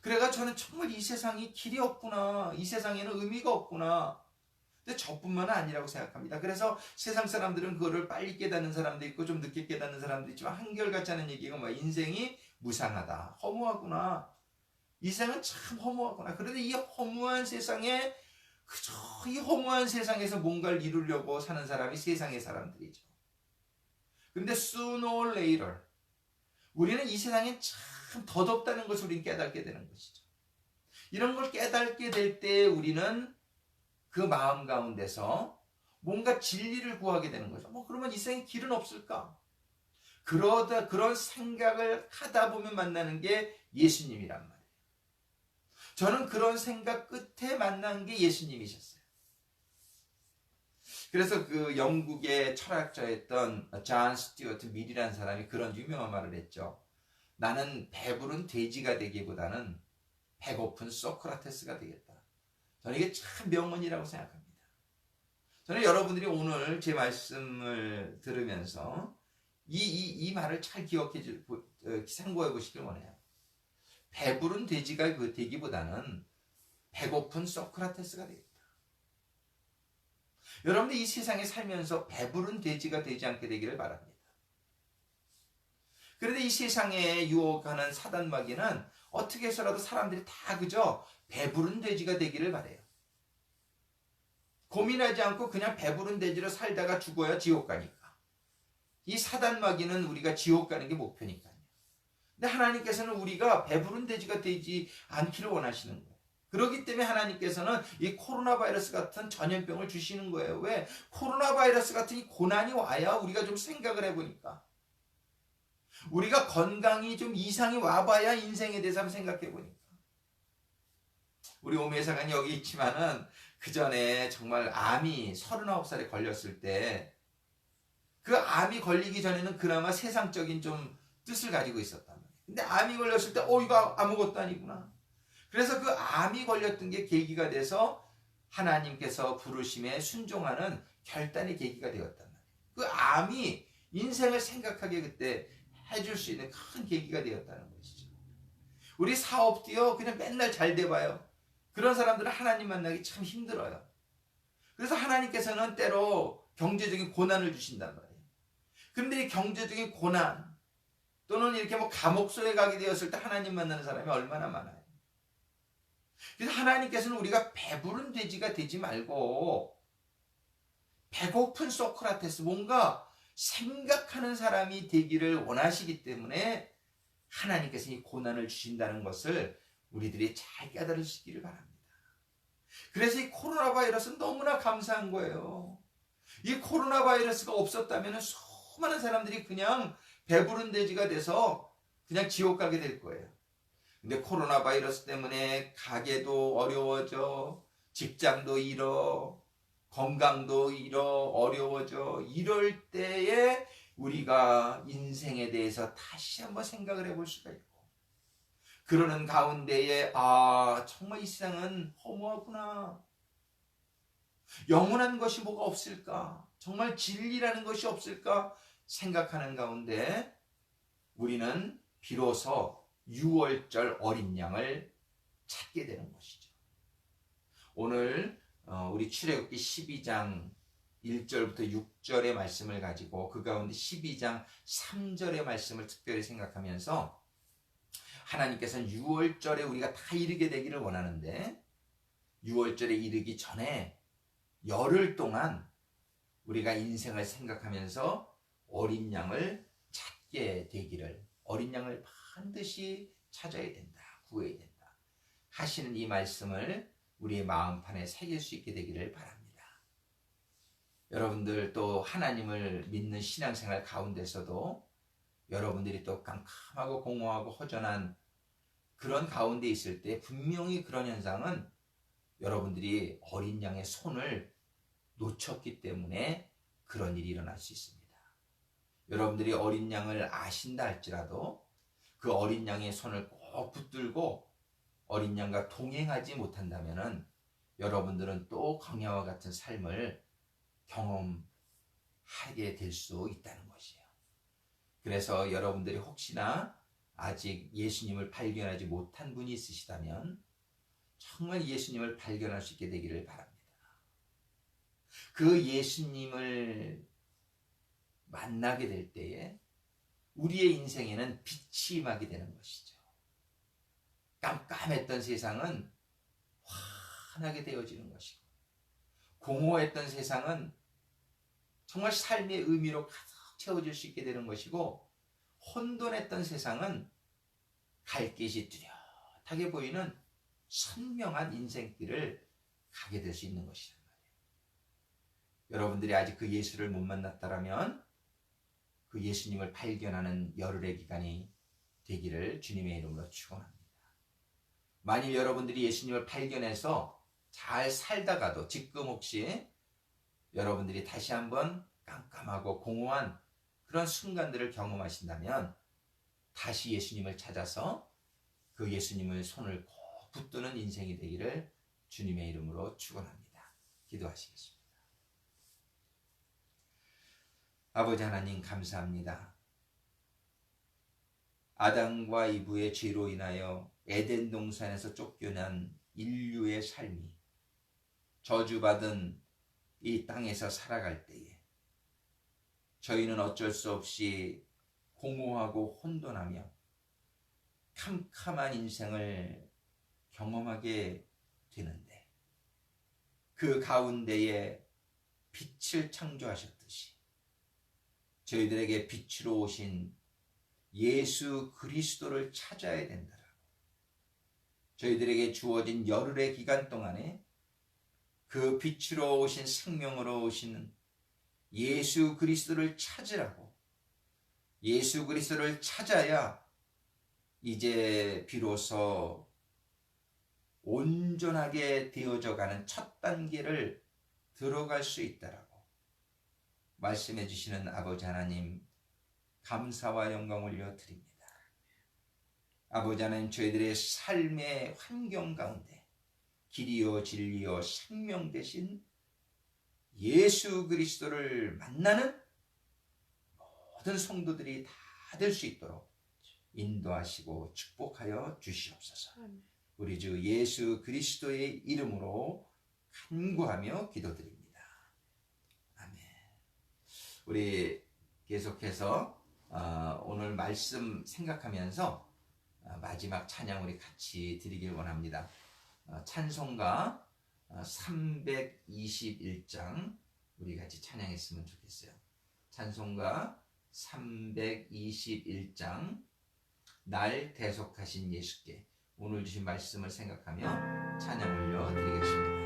[SPEAKER 1] 그래가 저는 정말 이 세상이 길이 없구나, 이 세상에는 의미가 없구나. 근데 저뿐만은 아니라고 생각합니다. 그래서 세상 사람들은 그거를 빨리 깨닫는 사람도 있고 좀 늦게 깨닫는 사람도 있지만, 한결같지 않은 얘기가 인생이 무상하다, 허무하구나, 이 세상은 참 허무하구나. 그런데 이 허무한 세상에, 그저 이 허무한 세상에서 뭔가를 이루려고 사는 사람이 세상의 사람들이죠. 근데 sooner or later 우리는 이 세상에 참 더덥다는 것을 우리는 깨닫게 되는 것이죠. 이런 걸 깨닫게 될 때 우리는 그 마음 가운데서 뭔가 진리를 구하게 되는 거죠. 그러면 이 세상에 길은 없을까? 그런 생각을 하다 보면 만나는 게 예수님이란 말이에요. 저는 그런 생각 끝에 만난 게 예수님이셨어요. 그래서 그 영국의 철학자였던 존 스튜어트 밀이라는 사람이 그런 유명한 말을 했죠. 나는 배부른 돼지가 되기보다는 배고픈 소크라테스가 되겠다. 저는 이게 참 명언이라고 생각합니다. 저는 여러분들이 오늘 제 말씀을 들으면서 이 말을 잘 상고해 보시길 원해요. 배부른 돼지가 되기보다는 배고픈 소크라테스가 되겠다. 여러분들 이 세상에 살면서 배부른 돼지가 되지 않게 되기를 바랍니다. 그런데 이 세상에 유혹하는 사단 마귀는 어떻게 해서라도 사람들이 다 그저 배부른 돼지가 되기를 바래요. 고민하지 않고 그냥 배부른 돼지로 살다가 죽어야 지옥 가니까. 이 사단마귀는 우리가 지옥 가는 게 목표니까요. 근데 하나님께서는 우리가 배부른 돼지가 되지 않기를 원하시는 거예요. 그렇기 때문에 하나님께서는 이 코로나 바이러스 같은 전염병을 주시는 거예요. 왜? 코로나 바이러스 같은 이 고난이 와야 우리가 좀 생각을 해보니까. 우리가 건강이 좀 이상이 와봐야 인생에 대해서 한번 생각해 보니까. 우리 오메사관이 여기 있지만은 그 전에 정말 암이 39살에 걸렸을 때 그 암이 걸리기 전에는 그나마 세상적인 좀 뜻을 가지고 있었단 말이에요. 근데 암이 걸렸을 때 이거 아무것도 아니구나. 그래서 그 암이 걸렸던 게 계기가 돼서 하나님께서 부르심에 순종하는 결단의 계기가 되었단 말이에요. 그 암이 인생을 생각하게 그때 해줄 수 있는 큰 계기가 되었다는 것이죠. 우리 사업도요, 그냥 맨날 잘 돼봐요. 그런 사람들은 하나님 만나기 참 힘들어요. 그래서 하나님께서는 때로 경제적인 고난을 주신단 말이에요. 그런데 이 경제적인 고난 또는 이렇게 뭐 감옥소에 가게 되었을 때 하나님 만나는 사람이 얼마나 많아요. 그래서 하나님께서는 우리가 배부른 돼지가 되지 말고 배고픈 소크라테스, 뭔가 생각하는 사람이 되기를 원하시기 때문에 하나님께서 이 고난을 주신다는 것을 우리들이 잘 깨달을 수 있기를 바랍니다. 그래서 이 코로나 바이러스는 너무나 감사한 거예요. 이 코로나 바이러스가 없었다면 수많은 사람들이 그냥 배부른 돼지가 돼서 그냥 지옥 가게 될 거예요. 근데 코로나 바이러스 때문에 가게도 어려워져, 직장도 잃어, 건강도 잃어, 어려워져. 이럴 때에 우리가 인생에 대해서 다시 한번 생각을 해볼 수가 있고, 그러는 가운데에 정말 이 세상은 허무하구나. 영원한 것이 뭐가 없을까? 정말 진리라는 것이 없을까? 생각하는 가운데 우리는 비로소 6월절 어린 양을 찾게 되는 것이죠. 오늘 우리 출애굽기 12장 1절부터 6절의 말씀을 가지고 그 가운데 12장 3절의 말씀을 특별히 생각하면서 하나님께서는 6월절에 우리가 다 이르게 되기를 원하는데 6월절에 이르기 전에 열흘 동안 우리가 인생을 생각하면서 어린 양을 찾게 되기를, 어린 양을 반드시 찾아야 된다, 구해야 된다 하시는 이 말씀을 우리의 마음판에 새길 수 있게 되기를 바랍니다. 여러분들 또 하나님을 믿는 신앙생활 가운데서도 여러분들이 또 깜깜하고 공허하고 허전한 그런 가운데 있을 때 분명히 그런 현상은 여러분들이 어린 양의 손을 놓쳤기 때문에 그런 일이 일어날 수 있습니다. 여러분들이 어린 양을 아신다 할지라도 그 어린 양의 손을 꼭 붙들고 어린 양과 동행하지 못한다면 여러분들은 또 광야와 같은 삶을 경험하게 될 수 있다는 것이에요. 그래서 여러분들이 혹시나 아직 예수님을 발견하지 못한 분이 있으시다면 정말 예수님을 발견할 수 있게 되기를 바랍니다. 그 예수님을 만나게 될 때에 우리의 인생에는 빛이 임하게 되는 것이죠. 깜깜했던 세상은 환하게 되어지는 것이고, 공허했던 세상은 정말 삶의 의미로 가득 채워질 수 있게 되는 것이고, 혼돈했던 세상은 갈 길이 뚜렷하게 보이는 선명한 인생길을 가게 될 수 있는 것이란 말이에요. 여러분들이 아직 그 예수를 못 만났다라면 그 예수님을 발견하는 열흘의 기간이 되기를 주님의 이름으로 축원합니다. 만일 여러분들이 예수님을 발견해서 잘 살다가도 지금 혹시 여러분들이 다시 한번 깜깜하고 공허한 그런 순간들을 경험하신다면 다시 예수님을 찾아서 그 예수님을 손을 꼭 붙드는 인생이 되기를 주님의 이름으로 축원합니다. 기도하시겠습니다. 아버지 하나님 감사합니다. 아담과 이브의 죄로 인하여 에덴 동산에서 쫓겨난 인류의 삶이 저주받은 이 땅에서 살아갈 때에 저희는 어쩔 수 없이 공허하고 혼돈하며 캄캄한 인생을 경험하게 되는데 그 가운데에 빛을 창조하셨듯이 저희들에게 빛으로 오신 예수 그리스도를 찾아야 된다라고, 저희들에게 주어진 열흘의 기간 동안에 그 빛으로 오신 생명으로 오시는 예수 그리스도를 찾으라고, 예수 그리스도를 찾아야 이제 비로소 온전하게 되어져 가는 첫 단계를 들어갈 수 있다라고 말씀해 주시는 아버지 하나님, 감사와 영광 올려드립니다. 아버지 하나님, 저희들의 삶의 환경 가운데 길이요 진리요 생명 되신 예수 그리스도를 만나는 모든 성도들이 다 될 수 있도록 인도하시고 축복하여 주시옵소서. 우리 주 예수 그리스도의 이름으로 간구하며 기도드립니다. 아멘. 우리 계속해서 오늘 말씀 생각하면서 마지막 찬양 우리 같이 드리길 원합니다. 찬송가 321장 우리 같이 찬양했으면 좋겠어요. 찬송가 321장 날 대속하신 예수께, 오늘 주신 말씀을 생각하며 찬양 올려드리겠습니다.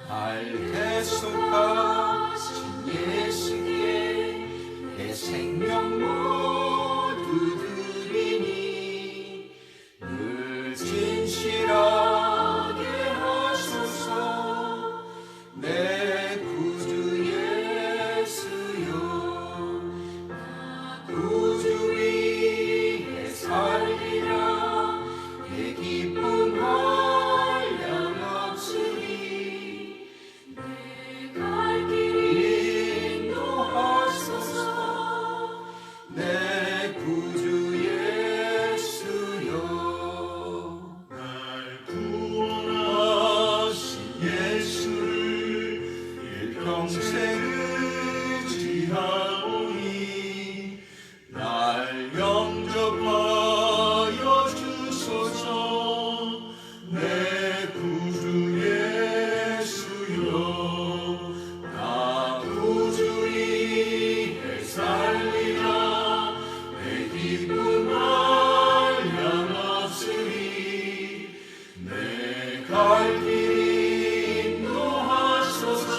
[SPEAKER 1] 날 대속하신 예수께 내 생명 모두 드리니 늘 진실하게 하소서. 내 구주 예수여, 나 구주 위에 살리라. 내 기쁨 한량없으리. 내 갈 길 인도하소서. 내 구주 예수여, 날 구원하신 예수를 일평생 의지하오니 날 영접하여 주소서. 내 구주 예수여, 나 구주 위에 살리라. 내 기쁨 한량없으리. 내 갈 길 인도하소서.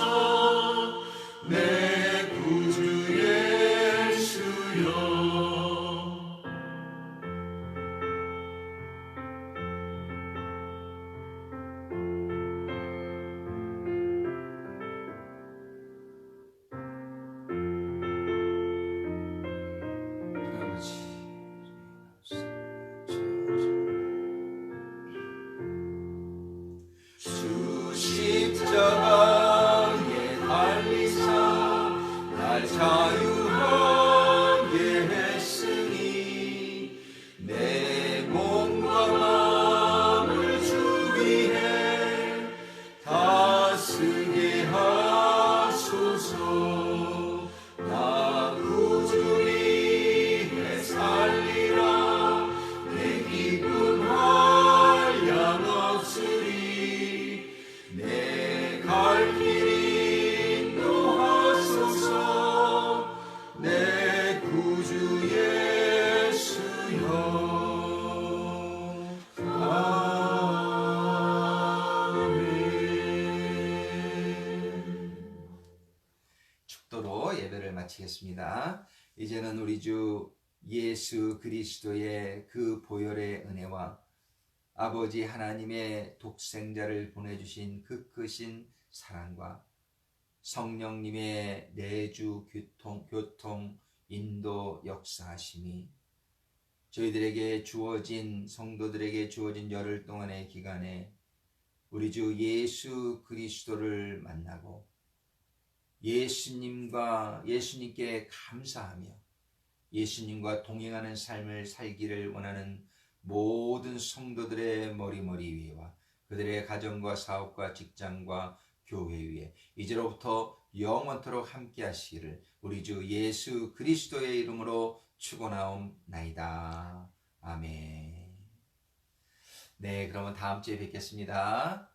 [SPEAKER 1] 내 구주 예수여. 주 십자가에 달리사 날 자유하게 했으니 내 몸과 마음을 주 위해 다스게 하소서. 나 구주 위에 살리라. 내 기쁨 한량없으리. 내 갈 길 인도하소서. 내 구주 예수여. 아멘. 축도로 예배를 마치겠습니다. 이제는 우리 주 예수 그리스도의 그 보혈의 은혜와 아버지 하나님의 독생자를 보내주신 그 크신 사랑과 성령님의 내주 교통 인도 역사하심이 저희들에게 주어진, 성도들에게 주어진 열흘 동안의 기간에 우리 주 예수 그리스도를 만나고 예수님께 감사하며 예수님과 동행하는 삶을 살기를 원하는 모든 성도들의 머리 위에와 그들의 가정과 사업과 직장과 교회 위에 이제로부터 영원토록 함께 하시기를 우리 주 예수 그리스도의 이름으로 축원하옵나이다. 아멘. 네, 그러면 다음 주에 뵙겠습니다.